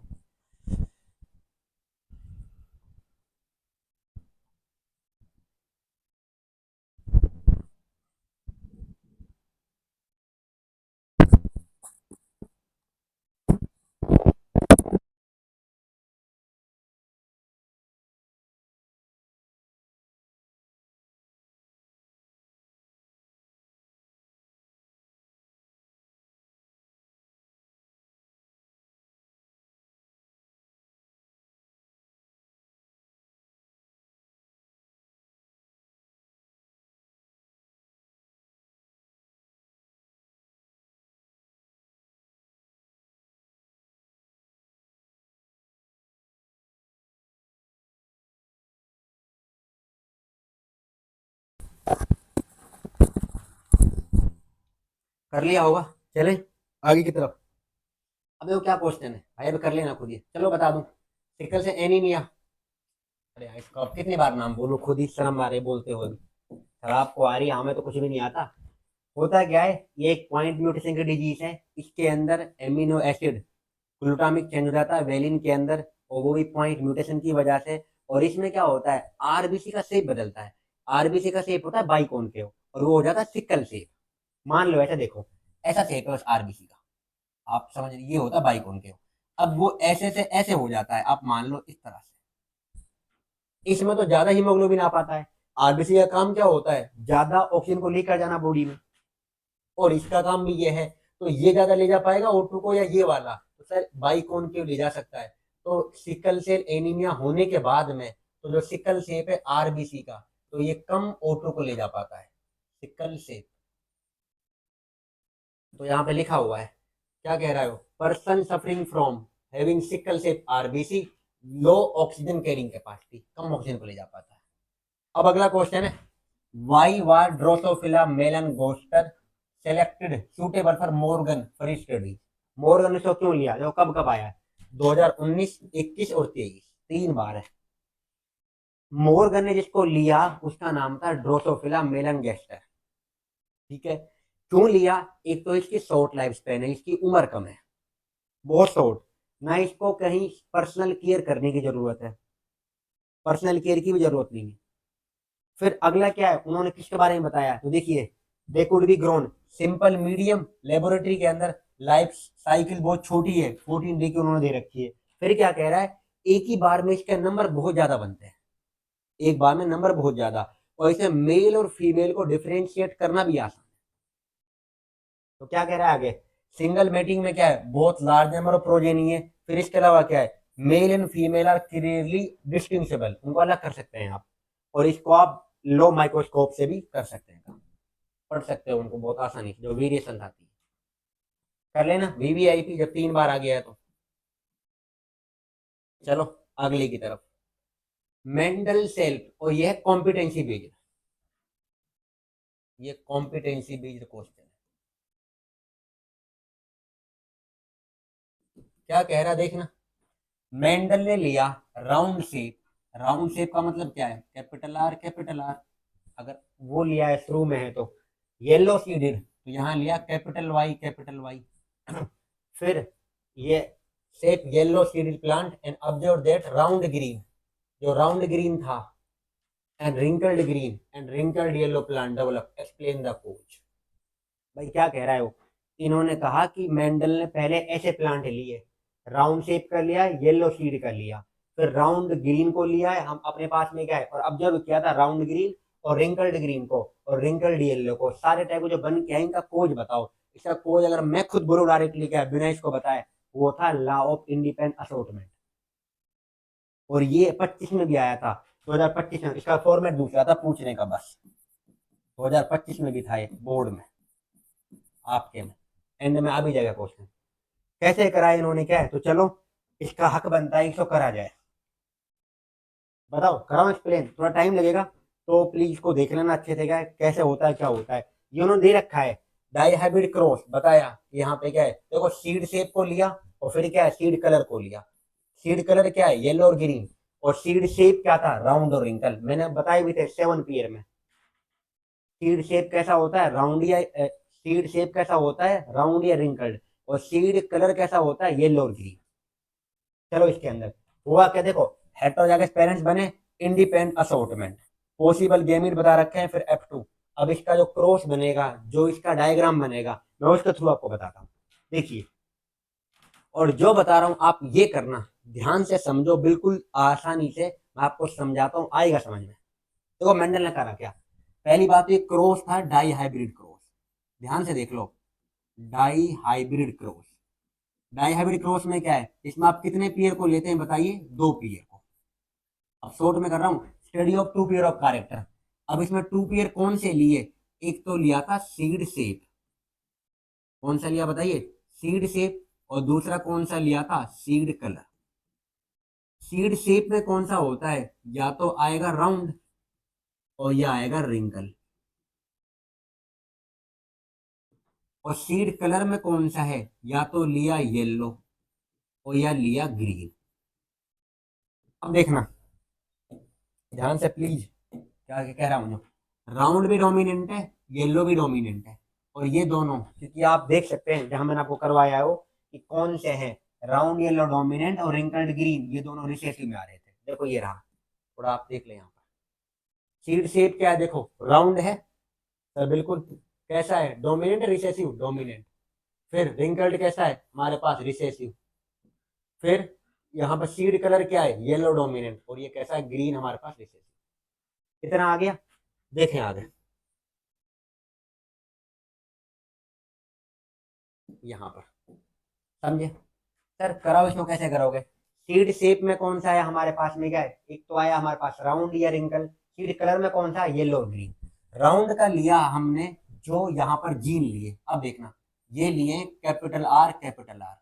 कर लिया होगा, चलें आगे की तरफ। अबे वो क्या क्वेश्चन है भाई, अभी कर लेना खुद ही, चलो बता दूं। सिकल से एनीमिया, अरे यार इसको अब कितनी बार नाम बोलूं, खुद ही शर्म आ रही है बोलते हुए भी। सर आपको आ रही है, हमें तो कुछ भी नहीं आता। होता क्या है, ये एक पॉइंट म्यूटेशन की डिजीज है। इसके अंदर एमिनो एसिड ग्लूटामिक चेंज हो जाता है वेलिन के अंदर, और वो भी पॉइंट म्यूटेशन की वजह से। और इसमें क्या होता है, आरबीसी का शेप बदलता है। आरबीसी का शेप होता है बाइकॉन्केव, और वो हो जाता है सिकल शेप। मान लो ऐसा देखो, ऐसा शेप है उस आरबीसी का, आप समझ, ये होता है बाइकॉन्केव। अब वो ऐसे से ऐसे हो जाता है, आप मान लो इस तरह से। इसमें तो ज्यादा हीमोग्लोबिन आ पाता है। आरबीसी का काम क्या होता है, ज्यादा ऑक्सीजन को लेकर जाना बॉडी में। और इसका काम भी ये है, तो ये ज्यादा ले जा पाएगा O2 को या ये वाला, तो सर बाई कौन के ले जा सकता है। तो सिकल सेल एनीमिया होने के बाद में तो जो सिकल सेप है आरबीसी का, तो ये कम O2 को ले जा पाता है सिकल सेप। तो यहाँ पे लिखा हुआ है, क्या कह रहा है वो, person suffering from having sickle shape RBC, low oxygen carrying capacity, कम ऑक्सीजन को ले जा पाता है। अब अगला क्वेश्चन है, why was Drosophila melanogaster selected suitable for Morgan for study. Morgan ने इसको क्यों लिया, जो कब कब आया है, 2019, 21 और 23, 3 बार है। मॉर्गन ने जिसको लिया उसका नाम था ड्रोसोफिला मेलनगोस्टर, ठीक है। क्यों लिया, एक तो इसकी शॉर्ट लाइफ स्पेन है, इसकी उम्र कम है, बहुत शॉर्ट, ना इसको कहीं पर्सनल केयर करने की जरूरत है, पर्सनल केयर की भी जरूरत नहीं है। फिर अगला क्या है, उन्होंने किसके बारे में बताया, तो देखिए, they could be grown simple medium laboratory के अंदर, लाइफ साइकिल बहुत छोटी है, 14 डे की उन्होंने दे रखी है। फिर क्या कह रहा है, एक ही बार में इसके नंबर बहुत ज्यादा बनते हैं, एक बार में नंबर बहुत ज्यादा, और इसे मेल और फीमेल को डिफरेंशिएट करना भी आसान। तो क्या कह रहा है आगे, सिंगल मेटिंग में क्या है, बहुत लार्ज नंबर ऑफ प्रोजेनी है। फिर इसके अलावा क्या है, male and female are clearly distinguishable, उनको अलग कर सकते हैं आप, और इसको आप लो माइक्रोस्कोप से भी कर सकते हैं, पढ़ सकते हो उनको बहुत आसानी से, जो वेरिएशन आती है कर लेना। वीवीआईपी जब 3 बार आ गया है तो चलो अगले की तरफ, मेंडल सेल्फ, और यह कॉम्पिटेंसी बेस्ड, ये कॉम्पिटेंसी बेस्ड क्वेश्चन है। क्या कह रहा देखना, मेंडल ने लिया राउंड शेप, राउंड शेप का मतलब क्या है, कैपिटल आर कैपिटल आर, अगर वो लिया है शुरू में है तो, येलो सीडेड तो यहाँ लिया कैपिटल वाई कैपिटल वाई। फिर ये shape yellow seeded plant and observe that round green, जो राउंड ग्रीन था, and wrinkled green and wrinkled yellow plant develop, explain the cause. भाई क्या कह रहा है वो, इन्होंने कहा कि मेंडल ने पहले ऐसे प्लांट लिए, राउंड शेप का लिया, येलो सीड का लिया, फिर राउंड ग्रीन को लिया है हम अपने पास में क्या है, और ऑब्जर्व किया था राउंड ग्रीन और रिंकल्ड ग्रीन को और रिंकल्ड येलो को, सारे टाइप को जो बन के आए इनका कोज बताओ। इसका कोज अगर मैं खुद बोलूँ डायरेक्टली क्या है, बिना इसको बताए, वो था लॉ ऑफ इंडिपेंडेंट असॉर्टमेंट, और ये 25 में भी आया था, 2025 में। इसका फॉर्मेट दूसरा था पूछने का बस, 2025 में भी था ये बोर्ड में, आपके में एंड में आ भी जाएगा क्वेश्चन। कैसे कराया इन्होंने, क्या है, तो चलो इसका हक बनता है इसको करा जाए, बताओ कराओ एक्सप्लेन, थोड़ा टाइम लगेगा तो प्लीज इसको देख लेना अच्छे से, क्या है कैसे होता है क्या होता है। ये उन्होंने दे रखा है डाई हाइब्रिड क्रॉस, बताया यहाँ पे क्या है, देखो सीड शेप को लिया और फिर क्या है सीड कलर को लिया, सीड कलर क्या है येलो और ग्रीन, और सीड शेप क्या था राउंड और रिंकल, मैंने बताए भी थे 7 पीयर में। सीड शेप कैसा होता है राउंड या सीड शेप कैसा होता है राउंड या रिंकल्ड, और सीड कलर कैसा होता है येलो और ग्रीन। चलो इसके अंदर हुआ क्या देखो, हेटेरोजाइगस पेरेंट्स बने, इंडिपेंडेंट असॉर्टमेंट, पॉसिबल गेमीट बता रखे हैं, फिर F2। अब इसका जो क्रॉस बनेगा, जो इसका डायग्राम बनेगा, मैं उसके थ्रू आपको बताता हूँ, देखिए, और जो बता रहा हूँ आप ये करना, ध्यान से समझो, बिल्कुल आसानी से मैं आपको समझाता हूँ, आएगा समझ में। देखो मेंडल ने करा क्या, पहली बात ये क्रॉस था डाई हाइब्रिड क्रॉस, ध्यान से देख लो, dihybrid cross, dihybrid cross में क्या है, इसमें आप कितने पेयर को लेते हैं बताइए, 2 पेयर को। अब शॉर्ट में कर रहा हूँ, study of 2 pair of character. अब इसमें 2 पेयर कौन से लिए, एक तो लिया था सीड शेप, कौन सा लिया बताइए, सीड शेप, और दूसरा कौन सा लिया था सीड कलर। सीड शेप में कौन सा होता है, या तो आएगा राउंड और या आएगा रिंकल, और सीड कलर में कौन सा है, या तो लिया येलो और या लिया ग्रीन। अब देखना ध्यान से प्लीज, क्या कह रहा हूँ, राउंड भी डोमिनेंट है, येलो भी डोमिनेंट है, और ये दोनों, क्योंकि आप देख सकते हैं जहां मैंने आपको करवाया है वो, कि कौन से हैं, राउंड येलो डोमिनेंट और रिंकल्ड ग्रीन, ये दोनों रिसेसिव में आ रहे थे, देखो ये रहा, थोड़ा आप देख लें यहाँ पर। सीड शेप क्या है देखो, राउंड है सर बिल्कुल, कैसा है डोमिनेंट रिसेसिव डोमिनेंट, फिर रिंकल्ड कैसा है हमारे पास रिसेसिव, फिर यहाँ पर सीड कलर क्या है येलो डोमिनेंट, और ये कैसा है ग्रीन हमारे पास रिसेसिव। इतना आ गया, देखें आगे, यहाँ पर, समझे? सर कराओ, इसको कैसे करोगे? सीड शेप में कौन सा है हमारे पास में, क्या है? एक तो आया हमारे पास राउंड या रिंकल। सीड कलर में कौन सा? येलो और ग्रीन। राउंड का लिया हमने, जो यहाँ पर जीन लिए, अब देखना, ये लिए कैपिटल आर कैपिटल आर,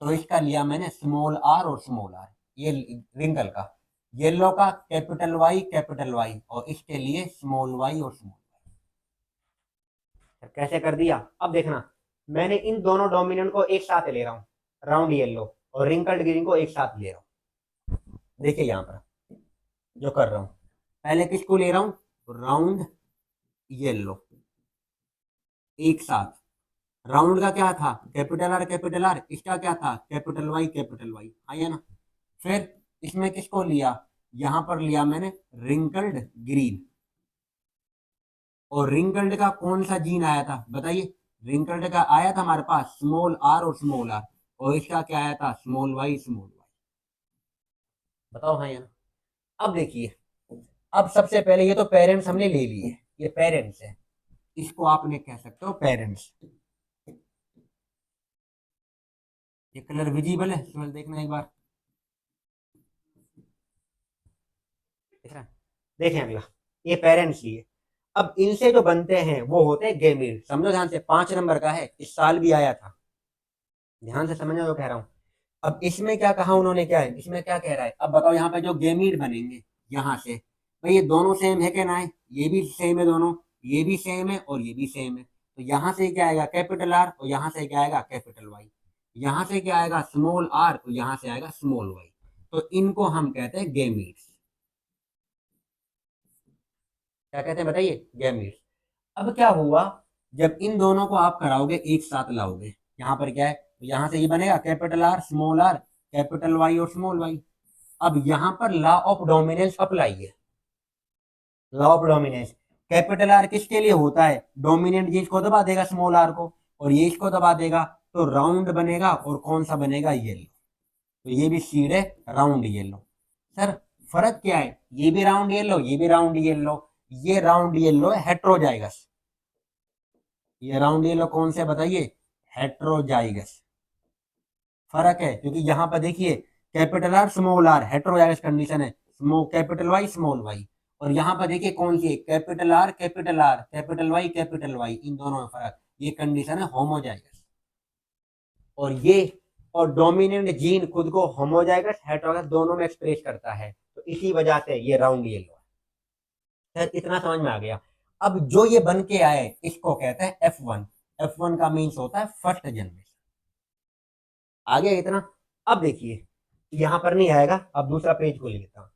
तो इसका लिया मैंने स्मॉल आर और स्मॉल आर, ये रिंकल का। येलो का कैपिटल वाई, और इसके लिए स्मॉल वाई और स्मॉल वाई। कैसे कर दिया? अब देखना, मैंने इन दोनों डोमिनेंट को एक साथ ले रहा हूँ, राउंड येलो और रिंकल्ड ग्रीन को एक साथ ले रहा हूँ। देखिए यहाँ पर जो कर रहा हूँ, पहले किसको ले रहा हूँ? राउंड येलो एक साथ। राउंड का क्या था? कैपिटल आर, इसका क्या था? कैपिटल वाई, आया ना? फिर इसमें किसको लिया? यहां पर लिया मैंने रिंकल्ड ग्रीन, और रिंकल्ड का कौन सा जीन आया था बताइए? रिंकल्ड का आया था हमारे पास स्मॉल आर और स्मॉल आर, और इसका क्या आया था? Small Y small y. बताओ हाँ या ना? अब देखिए, अब सबसे पहले ये तो पेरेंट्स हमने ले लिए, ये पेरेंट्स है, इसको आपने कह सकते हो पेरेंट्स। ये कलर विजिबल है, इसमें देखना एक बार, दिख रहा है? देखें अगला, ये पेरेंट्स लिए। अब इनसे जो बनते हैं वो होते हैं गेमीड। समझो ध्यान से, 5 नंबर का है, इस साल भी आया था, ध्यान से समझना जो कह रहा हूँ। अब इसमें क्या कहा उन्होंने, क्या है इसमें, क्या कह रहा है? अब बताओ यहाँ पे जो गेमीड बनेंगे यहाँ से, भाई ये दोनों सेम है क्या ना है? ये भी सेम है दोनों, ये भी सेम है और ये भी सेम है, तो यहाँ से क्या आएगा? कैपिटल आर, और यहाँ से क्या आएगा? Capital Y. यहाँ से क्या आएगा? स्मॉल आर, और यहाँ से आएगा स्मॉल वाई। तो इनको हम कहते हैं गेमीड्स। क्या कहते हैं बताइए? गैमीट्स। अब क्या हुआ, जब इन दोनों को आप कराओगे, एक साथ लाओगे, यहाँ पर क्या है? तो यहाँ से ये बनेगा capital R small are, capital Y और स्मॉल वाई। अब यहाँ पर लॉ ऑफ डोमिनेंस अप्लाई है। Law of dominance, capital R किसके लिए होता है? डोमिनेंट जींस को दबा देगा स्मॉल आर को, और ये इसको दबा देगा, तो राउंड बनेगा, और कौन सा बनेगा? येलो। तो ये भी सीड है राउंड येलो। सर फर्क क्या है? ये भी राउंड येलो, ये भी राउंड येलो। ये राउंड येलो है हेट्रोजाइगस, ये राउंड येलो कौन से बताइए? हेट्रोजाइगस। फर्क है, क्योंकि यहाँ पर देखिए capital R small R heterozygous condition है, small capital Y small Y. और यहाँ पर देखिए कौन सी है? कैपिटल आर कैपिटल वाई, इन दोनों में फर्क, ये कंडीशन है होमोजाइगस। और ये, और डोमिनेंट जीन खुद को होमोजाइगस हेट्रोजाइगस दोनों में एक्सप्रेस करता है, तो इसी वजह से ये राउंड येलो है। इतना समझ में आ गया? अब जो ये बन के आए, इसको कहते हैं F1। F1 का मीन्स होता है फर्स्ट जनरेशन। आ गया इतना? अब देखिए, यहाँ पर नहीं आएगा, अब दूसरा पेज को ले लेता हूँ।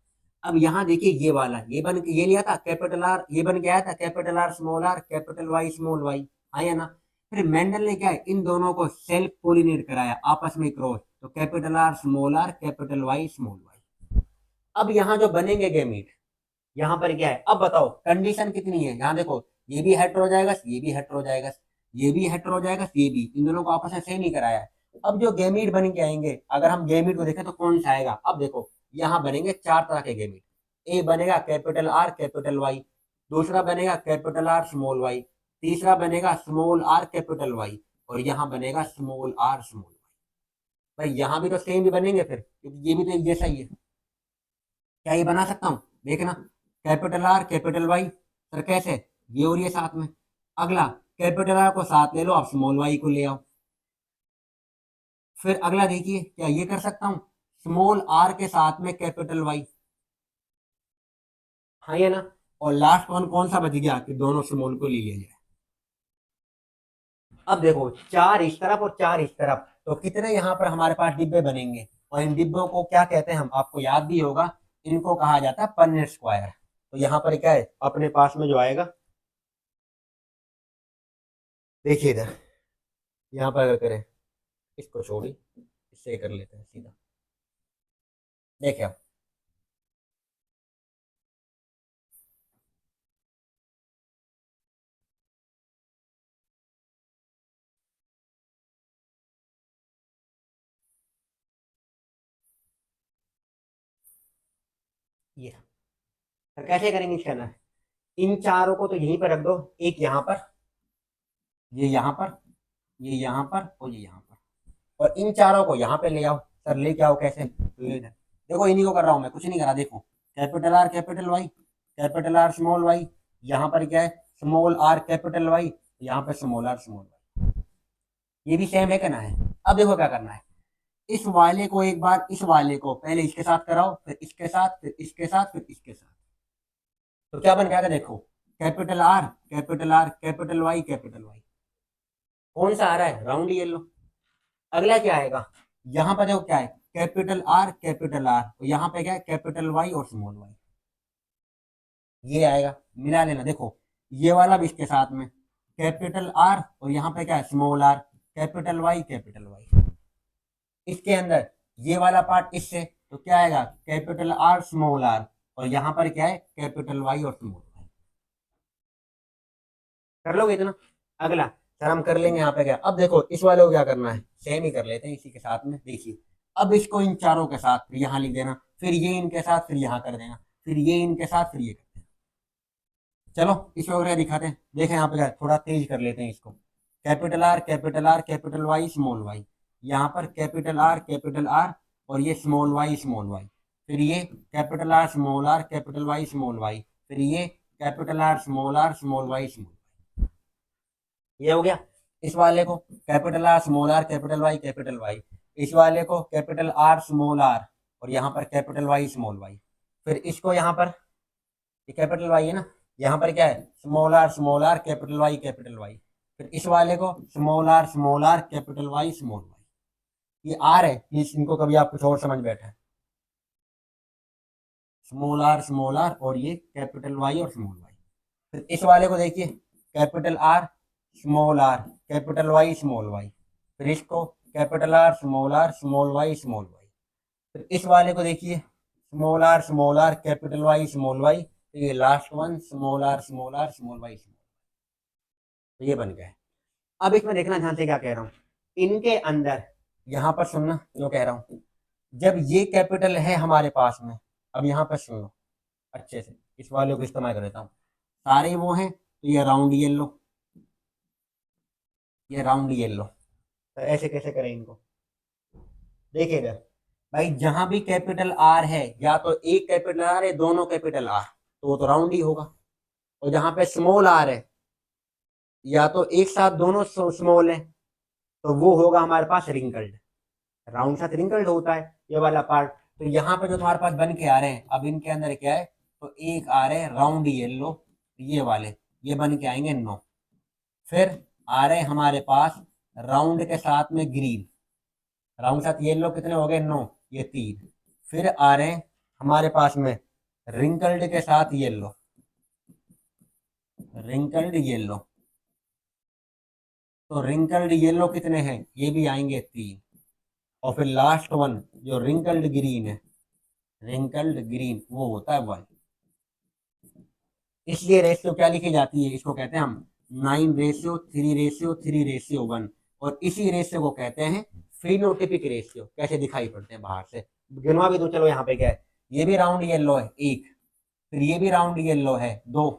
अब यहाँ देखिए, ये वाला, ये बन के ये लिया था कैपिटल आर, ये बन के आया था capital R small are, capital Y small y, आया ना? फिर मेंडल ने क्या है, इन दोनों को सेल्फ पोलिनेट कराया, आपस में क्रॉस, तो capital R small are, capital Y small y. अब यहाँ जो बनेंगे गेमीट, यहाँ पर क्या है? अब बताओ कंडीशन कितनी है? यहाँ देखो, ये भी हेट्रोजाइगस, ये भी हेट्रोजाइगस, ये भी हेट्रोजाइगस, ये भी, इन दोनों को आपस में सेम ही कराया है। अब जो गेमीट बन के आएंगे, अगर हम गेमीट को देखें तो कौन सा आएगा? अब देखो, यहाँ बनेंगे 4 तरह के गेमीट। ए बनेगा कैपिटल आर कैपिटल वाई, दूसरा बनेगा कैपिटल आर स्मॉल वाई, तीसरा बनेगा स्मॉल आर कैपिटल वाई, और यहाँ बनेगा स्मॉल आर स्मॉल वाई। भाई यहाँ भी तो सेम ही बनेंगे फिर, क्योंकि ये भी तो एक जैसा ही है। क्या ये बना सकता हूँ? देखना, capital R capital Y, sir कैसे? ये और ये साथ में। अगला, कैपिटल आर को साथ ले लो, आप स्मॉल वाई को ले आओ। फिर अगला देखिए, क्या ये कर सकता हूँ? स्मॉल आर के साथ में कैपिटल वाई, हाँ ये ना? और लास्ट वन कौन सा बच गया कि दोनों स्मॉल को ले लिया जाए? अब देखो, 4 इस तरफ और 4 इस तरफ, तो कितने यहाँ पर हमारे पास डिब्बे बनेंगे? और इन डिब्बों को क्या कहते हैं हम, आपको याद भी होगा, इनको कहा जाता है पन्नेट स्क्वायर। तो यहाँ पर क्या है अपने पास में जो आएगा, देखिए इधर, यहाँ पर अगर करें, इसको छोड़ी, इससे कर लेते हैं सीधा। देखिए अब, ये तो कैसे करेंगे इसका ना? इन चारों को तो यहीं पर रख दो, एक यहाँ पर, ये यहाँ पर, ये यहाँ पर और ये यहाँ पर, और इन चारों को यहाँ पे ले आओ। सर लेके आओ कैसे? तो ये देखो इन्हीं को कर रहा हूँ मैं, कुछ नहीं करा। देखो capital R capital Y, capital R small y, यहाँ पर क्या है स्मॉल आर कैपिटल वाई, यहाँ पे स्मॉल आर स्मॉल वाई। ये भी सेम है क्या ना है? अब देखो क्या करना है, इस वाले को एक बार, इस वाले को पहले इसके साथ कराओ, फिर इसके साथ, फिर इसके साथ, फिर इसके साथ। तो क्या बन जाएगा देखो, capital R capital R capital Y capital Y. कौन सा आ रहा है? Round yellow. अगला क्या आएगा, यहाँ पर देखो क्या है, कैपिटल आर कैपिटल आर, और यहाँ पे क्या है कैपिटल वाई और स्मॉल वाई। ये आएगा, मिला लेना। देखो ये वाला भी इसके साथ में कैपिटल आर, और यहाँ पे क्या है small are, capital Y capital Y. इसके अंदर ये वाला पार्ट इससे, तो क्या आएगा कैपिटल आर स्मॉल आर, और यहाँ पर क्या है कैपिटल वाई और स्मॉल वाई। कर लोगे इतना? अगला सर हम कर लेंगे यहाँ पे क्या, अब देखो इस वाले को क्या करना है, सेम ही कर लेते हैं इसी के साथ में। देखिए अब इसको इन चारों के साथ फिर यहाँ लिख देना, फिर ये इनके साथ, फिर यहाँ कर देना, फिर ये इनके साथ, फिर ये कर देना। चलो इस वगैरह दिखाते हैं। देखें यहाँ पे क्या है, थोड़ा तेज कर लेते हैं इसको। Capital R capital Y small y, यहाँ पर कैपिटल आर और ये स्मॉल वाई, फिर ये capital R small are capital Y small Y, फिर ये capital R small Y small. ये हो गया। इस वाले को capital R small are capital Y capital Y, इस वाले को कैपिटल आर स्मॉल आर और यहाँ पर कैपिटल वाई स्मॉल वाई, फिर इसको यहाँ पर, ये कैपिटल वाई है ना, यहाँ पर क्या है small are capital Y capital Y, फिर इस वाले को small are capital Y small y. ये आर है, ये इनको कभी आप कुछ और समझ बैठे, स्मॉल आर और ये कैपिटल वाई और स्मॉल वाई। फिर इस वाले को देखिए capital R small are capital Y small Y, फिर इसको capital R small Y small Y, फिर इस वाले को देखिए small are capital Y small Y, तो ये last one small Y small. तो ये बन गया है। अब इसमें देखना ध्यान से क्या कह रहा हूँ, इनके अंदर यहाँ पर सुनना जो कह रहा हूँ, जब ये कैपिटल है हमारे पास में, अब यहाँ पर सुन लो अच्छे से, इस वाले को इस्तेमाल कर देता हूँ। सारे वो हैं तो ये राउंड येलो, ये राउंड येलो। तो ऐसे कैसे करें इनको, देखिएगा भाई, जहां भी कैपिटल आर है, या तो एक कैपिटल आर है दोनों कैपिटल आर, तो वो तो राउंड ही होगा। और जहां पे स्मॉल आर है, या तो एक साथ दोनों स्मॉल है, तो वो होगा हमारे पास रिंकल्ड। राउंड साथ रिंकल्ड होता है ये वाला पार्ट। तो यहाँ पे जो तुम्हारे पास बन के आ रहे हैं, अब इनके अंदर क्या है, तो एक आ रहे हैं राउंड येलो, ये वाले ये बन के आएंगे 9। फिर आ रहे हैं हमारे पास राउंड के साथ में ग्रीन, राउंड साथ येलो कितने हो गए 9, ये 3। फिर आ रहे हैं हमारे पास में रिंकल्ड के साथ येलो, रिंकल्ड येलो, तो रिंकल्ड येलो कितने हैं, ये भी आएंगे 3। और फिर लास्ट वन जो रिंकल्ड ग्रीन है, रिंकल्ड ग्रीन वो होता है 1। इसलिए रेशियो क्या लिखी जाती है, इसको कहते हैं हम 9:3:3:1, और इसी रेशियो को कहते हैं फिनोटिपिक रेशियो। कैसे दिखाई पड़ते हैं बाहर से, गिनवा भी दो। चलो यहाँ पे क्या है, ये भी राउंड येलो है 1, फिर ये भी राउंड येलो है 2,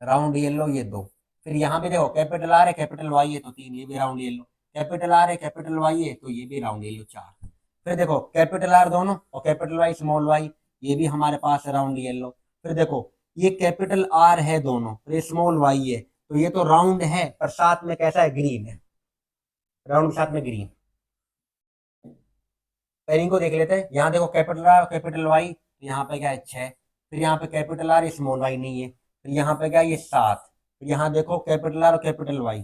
राउंड येलो ये 2, फिर यहाँ पे देखो कैपिटल आर है कैपिटल वाई है तो 3, ये भी राउंड येलो, कैपिटल आर है कैपिटल वाई है तो ये भी राउंड येलो 4। फिर देखो कैपिटल आर दोनों और कैपिटल वाई स्मॉल वाई, ये भी हमारे पास राउंड येलो। फिर देखो ये कैपिटल आर है दोनों, फिर ये स्मॉल वाई है, तो ये तो राउंड है पर साथ में कैसा है, ग्रीन है, राउंड के साथ में ग्रीन। पेयरिंग को देख लेते हैं। यहाँ देखो कैपिटल आर कैपिटल वाई, तो यहाँ पे क्या है 6, फिर यहाँ पे कैपिटल आर स्मॉल वाई नहीं है, फिर यहाँ पे क्या है ये 7, फिर यहाँ देखो कैपिटल आर और कैपिटल वाई,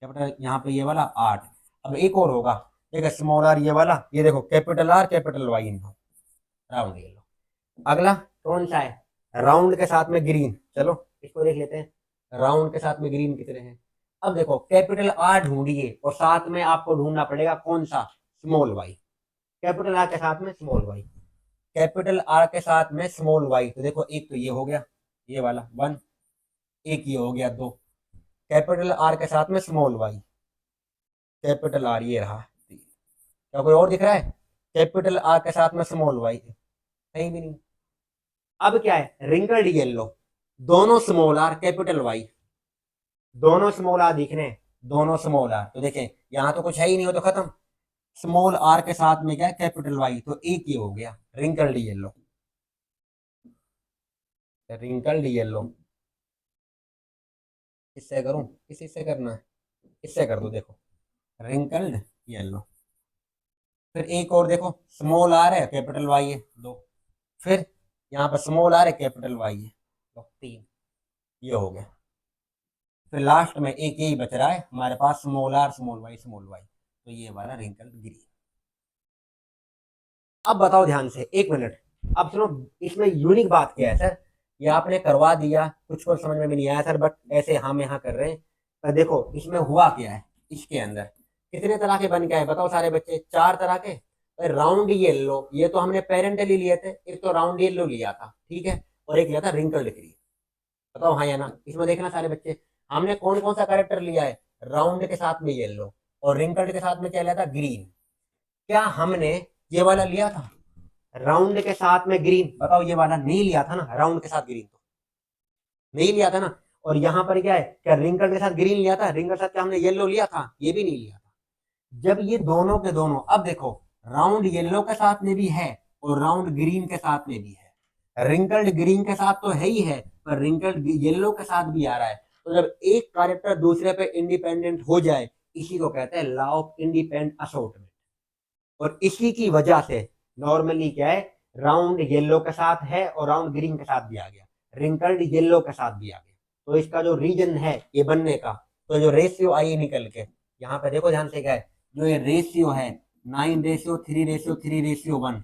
कैपिटल यहाँ पे ये वाला 8। अब एक और होगा, देखो स्मॉल आर ये वाला, ये देखो कैपिटल आर कैपिटल वाई इनको, राउंड ये लो। अगला कौन सा है, राउंड के साथ में ग्रीन। चलो इसको देख लेते हैं, राउंड के साथ में ग्रीन कितने हैं। अब देखो कैपिटल आर ढूंढिए और साथ में आपको ढूंढना पड़ेगा कौन सा, स्मॉल वाई। कैपिटल आर के साथ में स्मॉल वाई, कैपिटल आर के साथ में स्मॉल वाई, तो देखो एक तो ये हो गया ये वाला 1, एक ये हो गया 2, कैपिटल आर के साथ में स्मॉल वाई, कैपिटल आर ये रहा 3। क्या कोई और दिख रहा है, कैपिटल आर के साथ में स्मॉल वाई कहीं भी नहीं। अब क्या है, रिंकल्ड येलो, दोनों स्मॉल आर कैपिटल वाई, दोनों स्मॉल आर दिख रहे हैं, दोनों स्मॉल आर, तो देखें यहाँ तो कुछ है ही नहीं, हो तो खत्म। स्मॉल आर के साथ में क्या है, कैपिटल वाई, तो एक ही हो गया, रिंकल्ड येलो, रिंकल्ड येलो। इससे करूं, इसी से करना है, इससे कर दो, देखो रिंकल्ड येलो। फिर एक और देखो, स्मॉल आर है कैपिटल वाई है, दो। फिर यहाँ पर स्मॉल आर है कैपिटल वाई है, तो तीन, ये हो गया। फिर लास्ट में एक यही बच रहा है हमारे पास, small R small Y small Y, तो ये वाला रिंकल्ड ग्रीन। अब बताओ ध्यान से, एक मिनट, अब सुनो, इसमें यूनिक बात क्या है सर, ये आपने करवा दिया, कुछ को समझ में भी नहीं आया सर, बट ऐसे हम यहाँ कर रहे हैं। पर देखो इसमें हुआ क्या है, इसके अंदर कितने तरह के बन के आए बताओ सारे बच्चे, चार तरह के। राउंड येलो, ये तो हमने पेरेंटली लिए थे, एक तो राउंड येलो लिया था, ठीक है, और एक लिया था रिंकल्ड ग्रीन। बताओ हाँ या ना, इसमें देखना सारे बच्चे, हमने कौन कौन सा कैरेक्टर लिया है, राउंड के साथ में येलो, और रिंकल्ड के साथ में क्या लिया था, ग्रीन। क्या हमने ये वाला लिया था राउंड के साथ में ग्रीन, बताओ ये वाला नहीं लिया था ना, राउंड के साथ ग्रीन तो नहीं लिया था ना। और यहाँ पर क्या है, क्या रिंकल के साथ ग्रीन लिया था, रिंकल के साथ क्या हमने येलो लिया था, ये भी नहीं लिया था। जब ये दोनों के दोनों, अब देखो राउंड येलो के साथ में भी है और राउंड ग्रीन के साथ में भी है, रिंकल्ड ग्रीन के साथ तो है ही है, पर रिंकल्ड येलो के साथ भी आ रहा है। तो जब एक कैरेक्टर दूसरे पे इंडिपेंडेंट हो जाए, इसी को कहते हैं लॉ ऑफ इंडिपेंडेंट असॉर्टमेंट। और इसी की वजह से नॉर्मली क्या है, राउंड येलो के साथ है और राउंड ग्रीन के साथ भी आ गया, रिंकल्ड येलो के साथ भी आ गया। तो इसका जो रीजन है ये बनने का, तो जो रेशियो आई निकल के, यहाँ पे देखो ध्यान से क्या है, जो ये रेशियो है 9:3:3:1,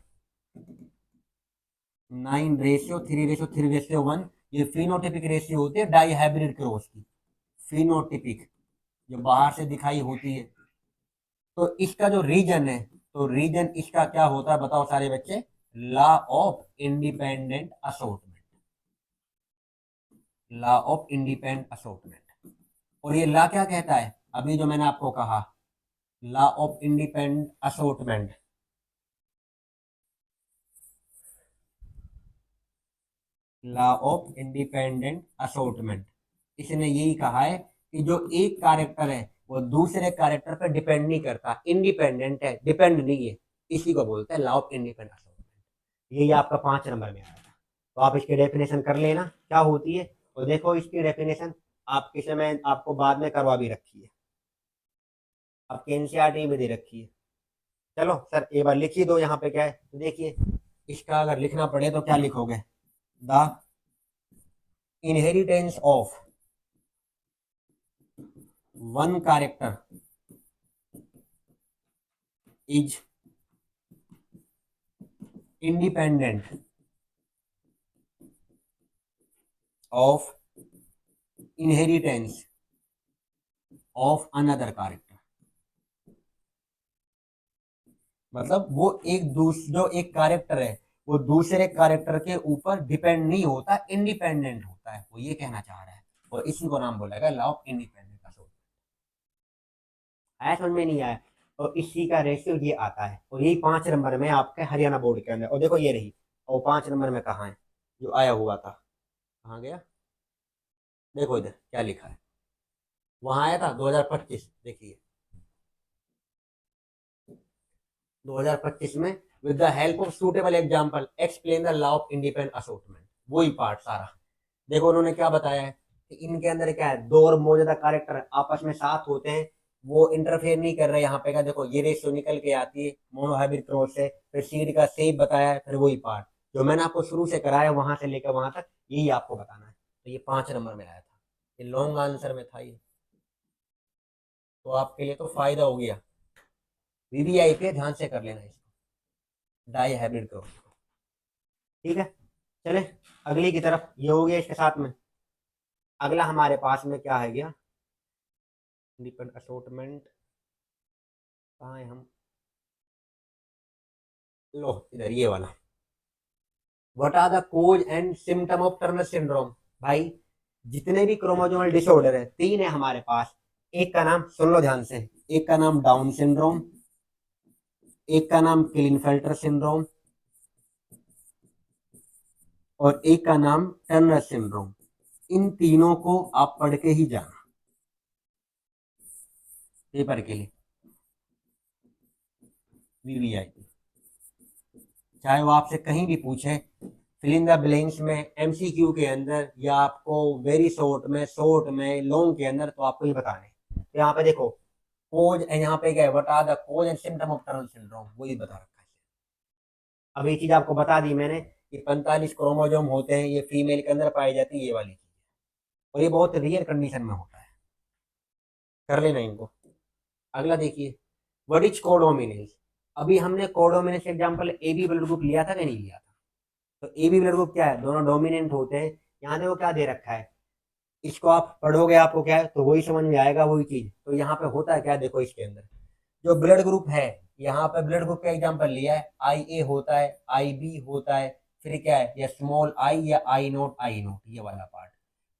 9:3:3:1, ये फिनोटिपिक रेशियो होती है डाई हाइब्रिड क्रॉस की, फिनोटिपिक, जो बाहर से दिखाई होती है। तो इसका जो रीजन है, तो रीजन इसका क्या होता है बताओ सारे बच्चे, law of independent assortment, law of independent assortment. और ये लॉ क्या कहता है, अभी जो मैंने आपको कहा, law of independent assortment, law of independent assortment, इसने यही कहा है कि जो एक कैरेक्टर है वो दूसरे कैरेक्टर पर डिपेंड नहीं करता, इंडिपेंडेंट है, डिपेंड नहीं है, इसी को बोलते हैं लॉ ऑफ इंडिपेंडेंट असॉर्टमेंट। यही आपका 5 नंबर में आया था, तो आप इसकी डेफिनेशन कर लेना क्या होती है। तो देखो इसकी डेफिनेशन आपके समय आपको बाद में करवा भी रखी है, आपके एनसीईआरटी में दे रखी है। चलो सर एक बार लिख ही दो, यहाँ पे क्या है, तो देखिए इसका अगर लिखना पड़े तो क्या लिखोगे, the inheritance of one character is independent of inheritance of another character. मतलब वो जो एक कैरेक्टर है वो दूसरे कैरेक्टर के ऊपर डिपेंड नहीं होता, इंडिपेंडेंट होता है, वो ये कहना चाह रहा है, और इसी को नाम बोला गया लॉ ऑफ इंडिपेंडेंट का। आया समझ में नहीं आया, और इसी का रेशियो ये आता है, और यही 5 नंबर में आपके हरियाणा बोर्ड के अंदर, और देखो ये रही, और 5 नंबर में कहाँ है जो आया हुआ था, कहाँ गया, देखो इधर क्या लिखा है, वहां आया था 2025, देखिए 2025 में, with the help of suitable example explain the law of independent assortment, वही पार्ट सारा। देखो उन्होंने क्या बताया है कि इनके अंदर क्या है, दो और मौजूदा कैरेक्टर आपस में साथ होते हैं, वो इंटरफेयर नहीं कर रहे, यहाँ पे क्या देखो ये रेशियो निकल के आती है मोनोहाइब्रिड क्रॉस से, फिर सीड का शेप बताया है, फिर वही पार्ट जो मैंने आपको शुरू से कराया वहां से लेकर वहां तक, यही आपको बताना है। तो ये 5 नंबर में आया था, ये लॉन्ग आंसर में था ये, तो आपके लिए तो फायदा हो गया, वीवीआई पे ध्यान से कर लेना इसको, डाई हाइब्रिड क्रॉस। ठीक है, चले अगली की तरफ, ये हो गया इसके साथ में। अगला हमारे पास में क्या है गया, इंडिपेंडेंट असॉर्टमेंट, कहाँ है हम, लो इधर ये वाला, what are the cause and symptom of Turner syndrome. भाई जितने भी क्रोमोसोमल डिसऑर्डर है, 3 है हमारे पास, एक का नाम सुन लो ध्यान से, एक का नाम डाउन सिंड्रोम, एक का नाम क्लिनफेल्टर सिंड्रोम, और एक का नाम टर्नर सिंड्रोम। इन तीनों को आप पढ़ के ही जाना, पेपर के लिए वीवीआईपी, चाहे वो आपसे कहीं भी पूछे फिल इन द ब्लैंक्स में, एमसीक्यू के अंदर, या आपको वेरी शॉर्ट में, लॉन्ग के अंदर, तो आपको ही बताने। तो यहाँ पे देखो कोज, यहाँ पे क्या है, what are the cause and symptom of tunnel syndrome, वही बता रखा है। अब ये चीज आपको बता दी मैंने कि 45 क्रोमोजोम होते हैं, ये फीमेल के अंदर पाई जाती है, ये वाली चीज, और ये बहुत रेयर कंडीशन में होता है। कर लेना इनको। अगला देखिए, व्हाट इज कोडोमिनेंस। अभी हमने codominance example AB blood group लिया था कि नहीं लिया था? तो एबी ब्लड ग्रुप क्या है, दोनों डोमिनेंट होते हैं। यहाँ देखो क्या दे रखा है, इसको आप पढ़ोगे आपको क्या है तो वही समझ में आएगा, वही चीज। तो यहाँ पे होता है क्या, देखो इसके अंदर जो ब्लड ग्रुप है, यहाँ पे ब्लड ग्रुप का एग्जांपल लिया है, आई ए होता है, आई बी होता है, फिर क्या है, या स्मॉल आई या आई नोट, ये वाला पार्ट।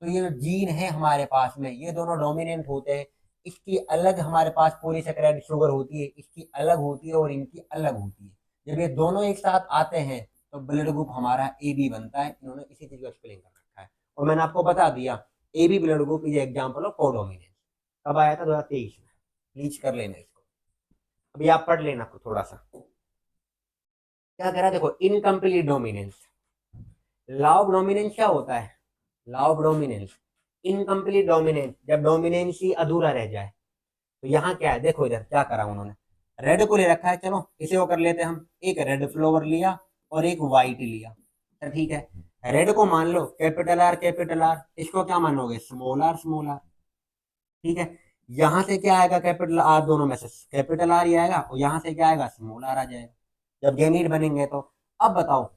तो ये जो जीन है हमारे पास में, ये दोनों डोमिनेंट होते हैं। इसकी अलग हमारे पास पॉलीसेकेराइड शुगर होती है, इसकी अलग होती है और इनकी अलग होती है। जब ये दोनों एक साथ आते हैं तो ब्लड ग्रुप हमारा ए बी बनता है। इन्होंने इसी चीज को एक्सप्लेन कर रखा है, और मैंने आपको बता दिया A B blood group is example of codominance. कब आया था, 2023 में। प्लीज कर लेना इसको, अभी आप पढ़ लेना थोड़ा सा क्या कह रहा है। देखो incomplete dominance, law of dominance क्या होता है, law of dominance, incomplete dominance, जब डोमिनेंस ही अधूरा रह जाए। तो यहाँ क्या है, देखो इधर क्या करा उन्होंने, रेड को ले रखा है, चलो इसे वो कर लेते हैं हम, एक रेड फ्लावर लिया और एक व्हाइट लिया। तो ठीक है, रेड को मान लो कैपिटल आर, इसको क्या मानोगे, स्मॉल आर। ठीक है, यहाँ से क्या आएगा, कैपिटल आर, दोनों में से कैपिटल आर ही आएगा, और यहाँ से क्या आएगा, स्मॉल आर आ जाएगा जब गैमीट बनेंगे। तो अब बताओ,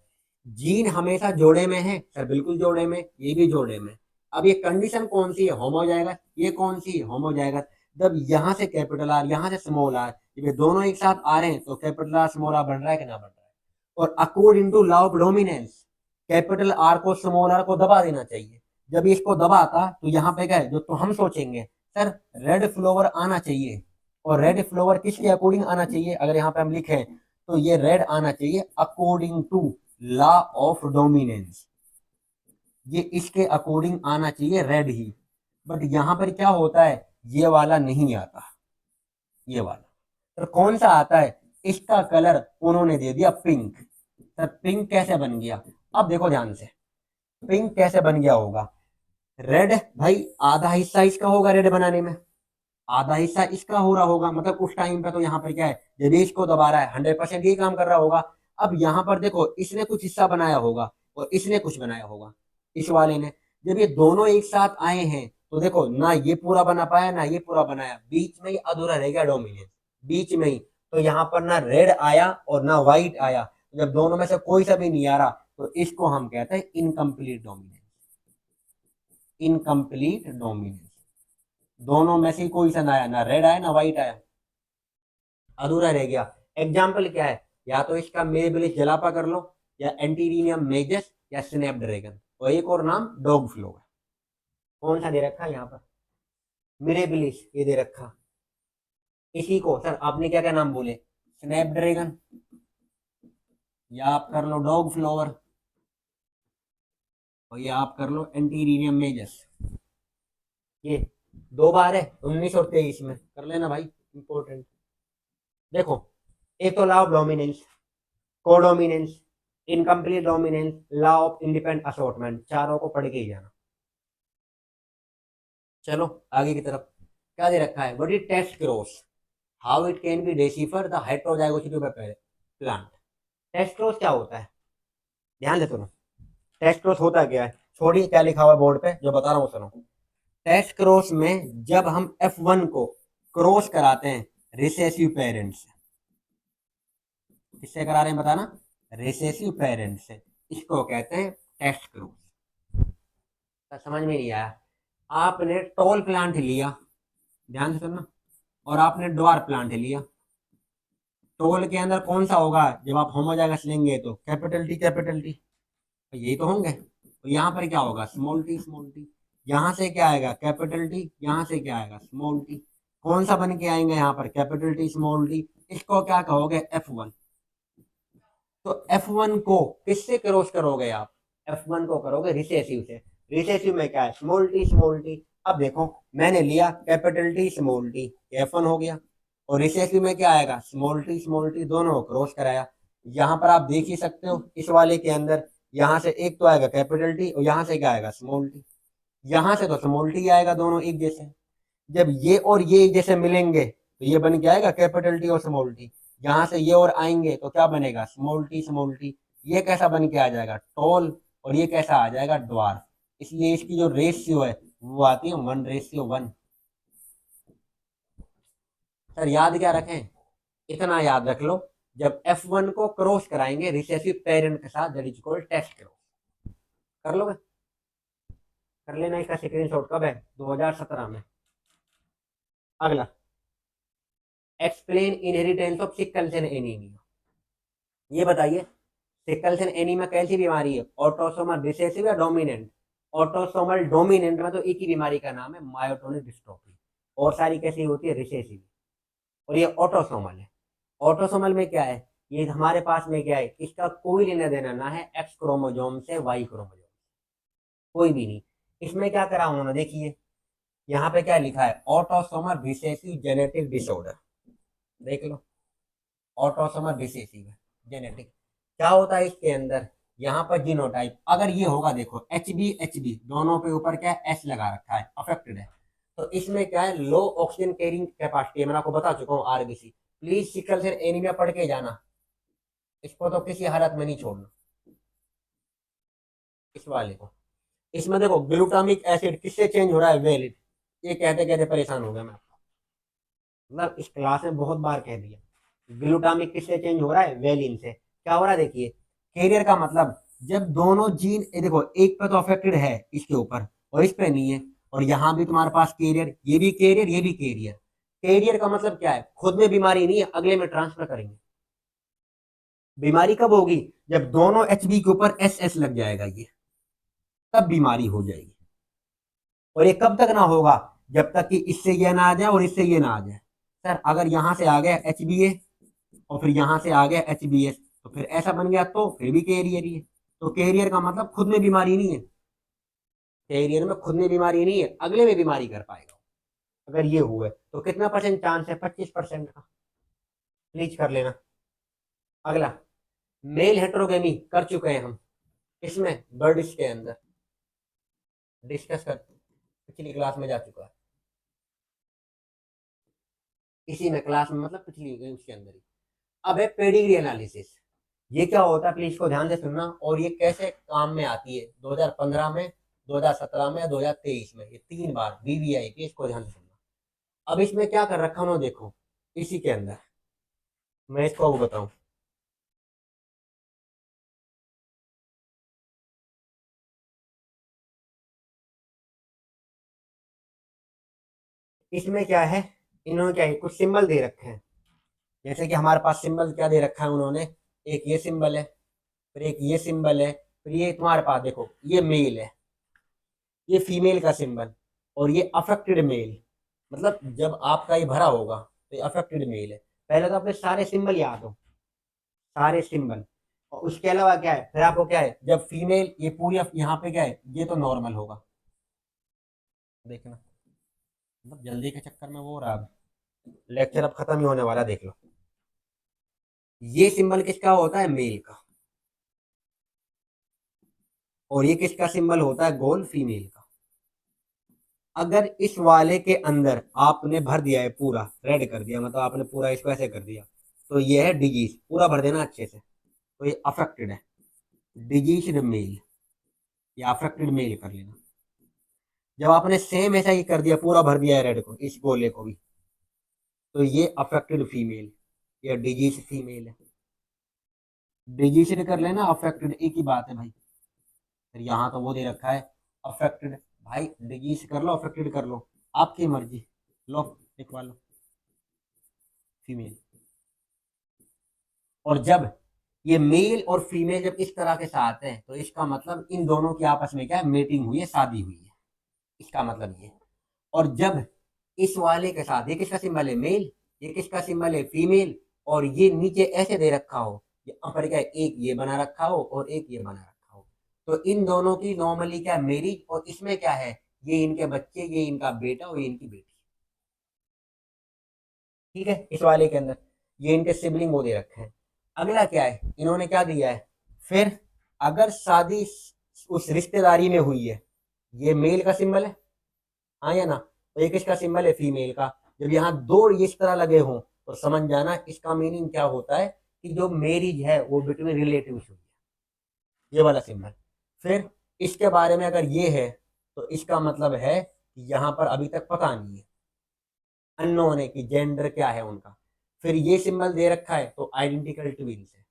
जीन हमेशा जोड़े में है सर, बिल्कुल जोड़े में, ये भी जोड़े में। अब ये कंडीशन कौन सी है, होमोजाइगस, ये कौन सी है, होमोजाइगस। जब यहाँ से कैपिटल आर, यहाँ से स्मॉल आर, ये दोनों एक साथ आ रहे हैं, तो कैपिटल आर स्मॉल आर बन रहा है कि ना बन रहा है। और according to law of dominance, capital R को स्मॉल आर को दबा देना चाहिए। जब इसको दबाता तो यहाँ पे क्या है, जो तो हम सोचेंगे सर रेड फ्लावर आना चाहिए, और रेड फ्लावर किसके अकॉर्डिंग आना चाहिए, अगर यहाँ पे हम लिखे तो ये रेड आना चाहिए according to law of dominance, ये इसके अकॉर्डिंग आना चाहिए रेड ही। बट यहाँ पर क्या होता है, ये वाला नहीं आता, ये वाला। तो कौन सा आता है, इसका कलर उन्होंने दे दिया पिंक। सर पिंक कैसे बन गया, अब देखो ध्यान से, पिंक कैसे बन गया होगा, रेड भाई आधा हिस्सा इसका होगा रेड बनाने में, आधा हिस्सा इसका हो रहा होगा, मतलब उस टाइम पे तो यहाँ पर क्या है, जब इसको दबा रहा है 100% ये काम कर रहा होगा। अब यहाँ पर देखो इसने कुछ हिस्सा बनाया होगा और इसने कुछ बनाया होगा, इस वाले ने। जब ये दोनों एक साथ आए हैं तो देखो ना ये पूरा बना पाया ना ये पूरा बनाया, बीच में ही अधूरा रह गया डोमिनेंस, बीच में ही। तो यहाँ पर ना रेड आया और ना व्हाइट आया, जब दोनों में से कोई सा भी नहीं आ रहा तो इसको हम कहते हैं इनकम्प्लीट डोमिनेंस, इनकम्प्लीट डोमिनेंस। दोनों में से कोई सा ना आया, ना रेड आया ना व्हाइट आया, अधूरा रह गया। एग्जाम्पल क्या है, या तो इसका मेबिलिस जलापा कर लो, या एंटीरिनियम मेजस, या स्नैपड्रैगन, और एक और नाम डॉग फ्लो है। कौन सा दे रखा है यहाँ पर, मिरेबिलिस ये दे रखा। इसी को सर आपने क्या क्या नाम बोले, स्नैपड्रैगन, या आप कर लो डॉग फ्लोवर, और ये आप कर लो एंटीरिनियम मेजस। ये 2 बार है, 19 और 23 में, कर लेना भाई, इंपॉर्टेंट। देखो एक तो law of dominance, codominance, incomplete dominance, law of independent assortment, चारों को पढ़ के ही जाना। चलो आगे की तरफ, क्या दे रखा है, what is test cross, how it can be decipher the heterozygosity of a plant. Test cross क्या होता है, ध्यान दे सुनो, टेस्ट क्रॉस होता क्या है, छोड़िए क्या लिखा हुआ है बोर्ड पे, जो बता रहा हूँ सुनो। टेस्ट क्रॉस में जब हम F1 को क्रॉस कराते हैं रिसेसिव पेरेंट्स से, किससे करा रहे हैं बताना, रिसेसिव पेरेंट्स से, इसको कहते हैं टेस्ट क्रॉस। समझ में नहीं आया, आपने टॉल प्लांट लिया, ध्यान से सुनना, और आपने ड्वार्फ प्लांट लिया। टॉल के अंदर कौन सा होगा, जब आप होमोजाइगस लेंगे तो कैपिटल टी, यही तो होंगे। तो यहाँ पर क्या होगा, स्मॉल टी। यहाँ से क्या आएगा, कैपिटल टी, यहाँ से क्या आएगा, स्मॉल टी। कौन सा बन के आएंगे यहाँ पर, कैपिटल टी स्मॉल टी। इसको क्या कहोगे, F1। तो F1 को किससे क्रॉस करोगे आप, F1 को करोगे रिसेसिव से। रिसेसिव में क्या है, स्मॉल टी, अब देखो मैंने लिया capital T small T, F1 हो गया, और रिसेसिव में क्या आएगा, स्मॉल टी दोनों को क्रॉस कराया। यहाँ पर आप देख ही सकते हो इस वाले के अंदर, यहाँ से एक तो आएगा कैपिटल टी और यहाँ से क्या आएगा, स्मॉल टी। यहाँ से तो स्मॉल टी आएगा, दोनों एक जैसे। जब ये और ये एक जैसे मिलेंगे तो ये बन के आएगा कैपिटल टी और स्मॉल टी। यहाँ से ये और आएंगे तो क्या बनेगा, स्मॉल टी स्मॉल टी। ये कैसा बन के आ जाएगा, टॉल, और ये कैसा आ जाएगा, ड्वार्फ। इसलिए इसकी जो रेशियो है वो आती है 1:1। सर याद क्या रखें, इतना याद रख लो, जब F1 को क्रॉस कराएंगे रिसेसिव पेरेंट के साथ, that is called test cross. कर लोगे, कर लेना, इसका स्क्रीनशॉट कब है, 2017 में। अगला, explain inheritance of sickle cell anaemia. ये बताइए सिकल सेल एनीमिया कैसी बीमारी है, ऑटोसोमल रिसेसिव या डोमिनेंट। ऑटोसोमल डोमिनेंट में तो एक ही बीमारी का नाम है मायोटोनिक डिस्ट्रोफी, और सारी कैसी होती है, रिसेसिव। और ये ऑटोसोमल है। ऑटोसोमल में क्या है, ये हमारे पास में क्या है, इसका कोई लेना देना ना है एक्स क्रोमोजोम से वाई क्रोमोजोम, कोई भी नहीं। इसमें क्या करा उन्होंने, देखिए यहाँ पे क्या लिखा है, ऑटोसोमल रिसेसिव जेनेटिक डिसऑर्डर। देख लो, ऑटोसोमल रिसेसिव जेनेटिक क्या होता है इसके अंदर, यहाँ पर जीनोटाइप अगर ये होगा, देखो एच बी दोनों पे ऊपर क्या है, एस लगा रखा है, अफेक्टेड है। तो इसमें क्या है, लो ऑक्सीजन कैरिंग कैपेसिटी है, मैं आपको बता चुका हूँ, RBC. Please sickle cell anaemia पढ़ के जाना, इसको तो किसी हालत में नहीं छोड़ना, इस वाले को। इसमें देखो ग्लूटामिक एसिड किससे चेंज हो रहा है, वेलिड। ये कहते कहते परेशान हो गया मैं, मतलब इस क्लास में बहुत बार कह दिया। ग्लूटामिक किससे चेंज हो रहा है, वेलिन से। क्या हो रहा है, देखिए कैरियर का मतलब, जब दोनों जीन, देखो एक पे तो अफेक्टेड है इसके ऊपर और इस पे नहीं है, और यहाँ भी तुम्हारे पास कैरियर, ये भी कैरियर ये भी कैरियर। कैरियर का मतलब क्या है, खुद में बीमारी नहीं है, अगले में ट्रांसफर करेंगे। बीमारी कब होगी, जब दोनों एच बी के ऊपर एस एस लग जाएगा ये, तब बीमारी हो जाएगी। और ये कब तक ना होगा, जब तक कि इससे ये ना आ जाए और इससे ये ना आ जाए। सर अगर यहाँ से आ गया एच बी ए और फिर यहाँ से आ गया एच बी एस, तो फिर ऐसा बन गया, तो फिर भी कैरियर ही है। तो कैरियर का मतलब खुद में बीमारी नहीं है, कैरियर में खुद में बीमारी नहीं है, अगले में बीमारी कर पाएगा। अगर ये हुआ तो कितना परसेंट चांस है, 25% का। प्लीज कर लेना। अगला, मेल हेट्रोगेमी कर चुके हैं हम, इसमें बर्ड्स के अंदर डिस्कस कर, पिछली क्लास में जा चुका है, इसी में क्लास में, मतलब पिछली उसके अंदर ही। अब है पेडिग्री एनालिसिस। ये क्या होता है, प्लीज इसको ध्यान से सुनना, और ये कैसे काम में आती है, 2015 में, 2017 में, 2023 में, ये 3 बार बीवीआई की, इसको ध्यान से सुनना। अब इसमें क्या कर रखा उन्होंने, देखो इसी के अंदर मैं इसको अब बताऊं। इसमें क्या है, इन्होंने क्या है, कुछ सिंबल दे रखे हैं। जैसे कि हमारे पास सिंबल क्या दे रखा है उन्होंने, एक ये सिंबल है, फिर एक ये सिंबल है, फिर ये तुम्हारे पास देखो ये मेल है, ये फीमेल का सिंबल, और ये अफेक्टेड मेल। मतलब जब आपका ये भरा होगा तो ये अफेक्टेड मेल है। पहले तो अपने सारे सिंबल याद हो, सारे सिंबल। और उसके अलावा क्या है, फिर आपको क्या है, जब फीमेल ये पूरी यहाँ पे क्या है, ये तो नॉर्मल होगा, देखना, मतलब जल्दी के चक्कर में वो हो रहा है। लेक्चर अब खत्म ही होने वाला, देख लो। ये सिंबल किसका होता है, मेल का, और ये किसका सिंबल होता है, गोल, फीमेल का। अगर इस वाले के अंदर आपने भर दिया है पूरा, रेड कर दिया, मतलब आपने पूरा इसको ऐसे कर दिया, तो ये है डिजीज, पूरा भर देना अच्छे से, तो ये अफेक्टेड है, डिजीज मेल, या अफेक्टेड मेल कर लेना। जब आपने सेम ऐसा ही कर दिया, पूरा भर दिया है रेड को, इस गोले को भी, तो ये अफेक्टेड फीमेल या डिजीज फीमेल है। डिजीज कर लेना, अफेक्टेड एक ही बात है भाई। फिर यहाँ तो वो दे रखा है अफेक्टेड, भाई डिजीज कर लो अफेक्टेड कर लो, आपकी मर्जी, लो लिखवा लो फीमेल। और जब ये मेल और फीमेल जब इस तरह के साथ हैं, तो इसका मतलब इन दोनों की आपस में क्या है, मीटिंग हुई है, शादी हुई है, इसका मतलब ये। और जब इस वाले के साथ, ये किसका सिंबल है, मेल, ये किसका सिंबल है, फीमेल, और ये नीचे ऐसे दे रखा हो, यहाँ पर क्या है, एक ये बना रखा हो और एक ये बना रखा हो, तो इन दोनों की नॉर्मली क्या, मैरिज, और इसमें क्या है, ये इनके बच्चे, ये इनका बेटा और ये इनकी बेटी। ठीक है, इस वाले के अंदर ये इनके सिबलिंग वो दे रखे हैं। अगला क्या है, इन्होंने क्या दिया है, फिर अगर शादी उस रिश्तेदारी में हुई है, ये मेल का सिंबल है, हाँ या ना, तो ये किसका सिंबल है, फीमेल का। जब यहाँ दो इस तरह लगे हों तो समझ जाना इसका मीनिंग क्या होता है, कि जो मैरिज है वो बिटवीन रिलेटिव्स हुई है, ये वाला सिंबल। फिर इसके बारे में अगर ये है तो इसका मतलब है कि यहाँ पर अभी तक पता नहीं है, अननोन है कि जेंडर क्या है उनका। फिर ये सिंबल दे रखा है तो आइडेंटिकल ट्विंस है।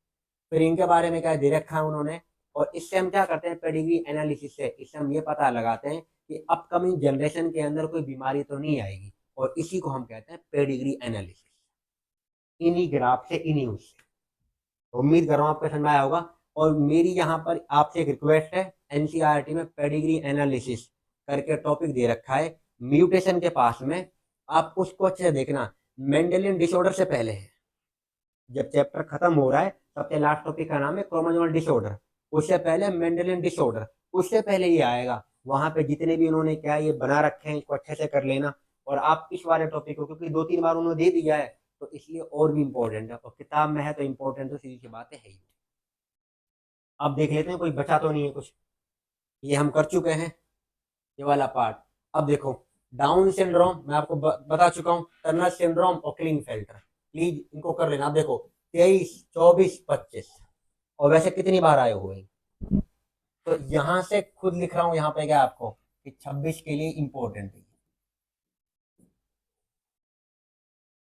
फिर इनके बारे में क्या दे रखा है उन्होंने, और इससे हम क्या करते हैं, पेडिग्री एनालिसिस से इससे हम ये पता लगाते हैं कि अपकमिंग जनरेशन के अंदर कोई बीमारी तो नहीं आएगी, और इसी को हम कहते हैं पेडिग्री एनालिसिस, इन्हीं ग्राफ से, इन्हीं उससे। तो उम्मीद कर रहा हूँ आपको समझ में आया होगा। और मेरी यहाँ पर आपसे एक रिक्वेस्ट है, एनसीईआरटी में पेडिग्री एनालिसिस करके टॉपिक दे रखा है, म्यूटेशन के पास में, आप उसको अच्छे से देखना। मेंडेलियन डिसऑर्डर से पहले है, जब चैप्टर खत्म हो रहा है सबसे लास्ट टॉपिक का नाम है क्रोमोसोमल डिसऑर्डर, उससे पहले मेंडेलियन डिसऑर्डर, उससे पहले ये आएगा। वहां पे जितने भी उन्होंने क्या ये बना रखे हैं इसको अच्छे से कर लेना। और आप इस वाले टॉपिक को, क्योंकि 2-3 बार उन्होंने दे दिया है तो इसलिए और भी इम्पोर्टेंट है, और किताब में है तो इम्पोर्टेंट तो सीधी सी बात है ही। अब देख लेते हैं कोई बचा तो नहीं है कुछ, ये हम कर चुके हैं ये वाला पार्ट। अब देखो, डाउन सिंड्रोम मैं आपको बता चुका हूँ, टर्नर सिंड्रोम और क्लिंगफेल्टर, प्लीज इनको कर लेना। आप देखो 23, 24, 25, और वैसे कितनी बार आए हुए हैं, तो यहां से खुद लिख रहा हूं यहाँ पे क्या आपको, कि 26 के लिए इंपॉर्टेंट है,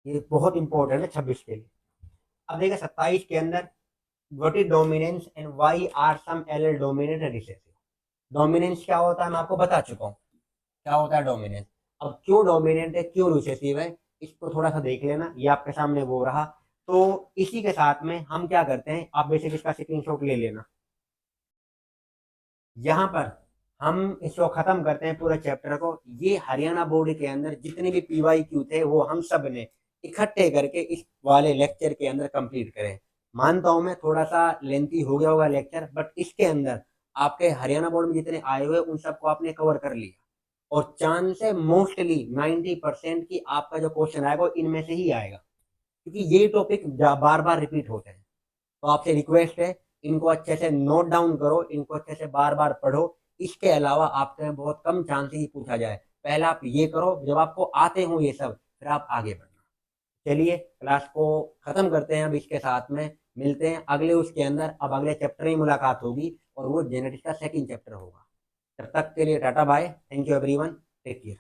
ये बहुत इंपॉर्टेंट है 26 के लिए। अब देखिए 27 के अंदर, what is dominance and why are some allele dominant and recessive. Dominance क्या होता है मैं आपको बता चुका हूँ, क्या होता है डोमिनेंस। अब क्यों डोमिनेंट है, क्यों रिसेसिव है, इसको थोड़ा सा देख लेना, ये आपके सामने वो रहा। तो इसी के साथ में हम क्या करते हैं, आप बेसिक इसका स्क्रीनशॉट ले लेना। यहाँ पर हम इसको खत्म करते हैं पूरे चैप्टर को। ये हरियाणा बोर्ड के अंदर जितने भी पीवाई क्यू थे वो हम सब ने इकट्ठे करके इस वाले लेक्चर के अंदर कंप्लीट करें। मानता हूं मैं थोड़ा सा लेंथी हो गया होगा लेक्चर, बट इसके अंदर आपके हरियाणा बोर्ड में जितने आए हुए उन सबको आपने कवर कर लिया, और चांस है मोस्टली 90% की आपका जो क्वेश्चन आएगा वो इनमें से ही आएगा, क्योंकि ये टॉपिक बार बार रिपीट होते हैं। तो आपसे रिक्वेस्ट है, इनको अच्छे से नोट डाउन करो, इनको अच्छे से बार बार पढ़ो। इसके अलावा आपके में बहुत कम चांस ही पूछा जाए, पहले आप ये करो, जब आपको आते हो ये सब फिर आप आगे बढ़ना। चलिए क्लास को खत्म करते हैं, अब इसके साथ में मिलते हैं अगले उसके अंदर। अब अगले चैप्टर में मुलाकात होगी और वो जेनेटिक्स का सेकंड चैप्टर होगा। तब तक के लिए tata bye, thank you everyone, take care.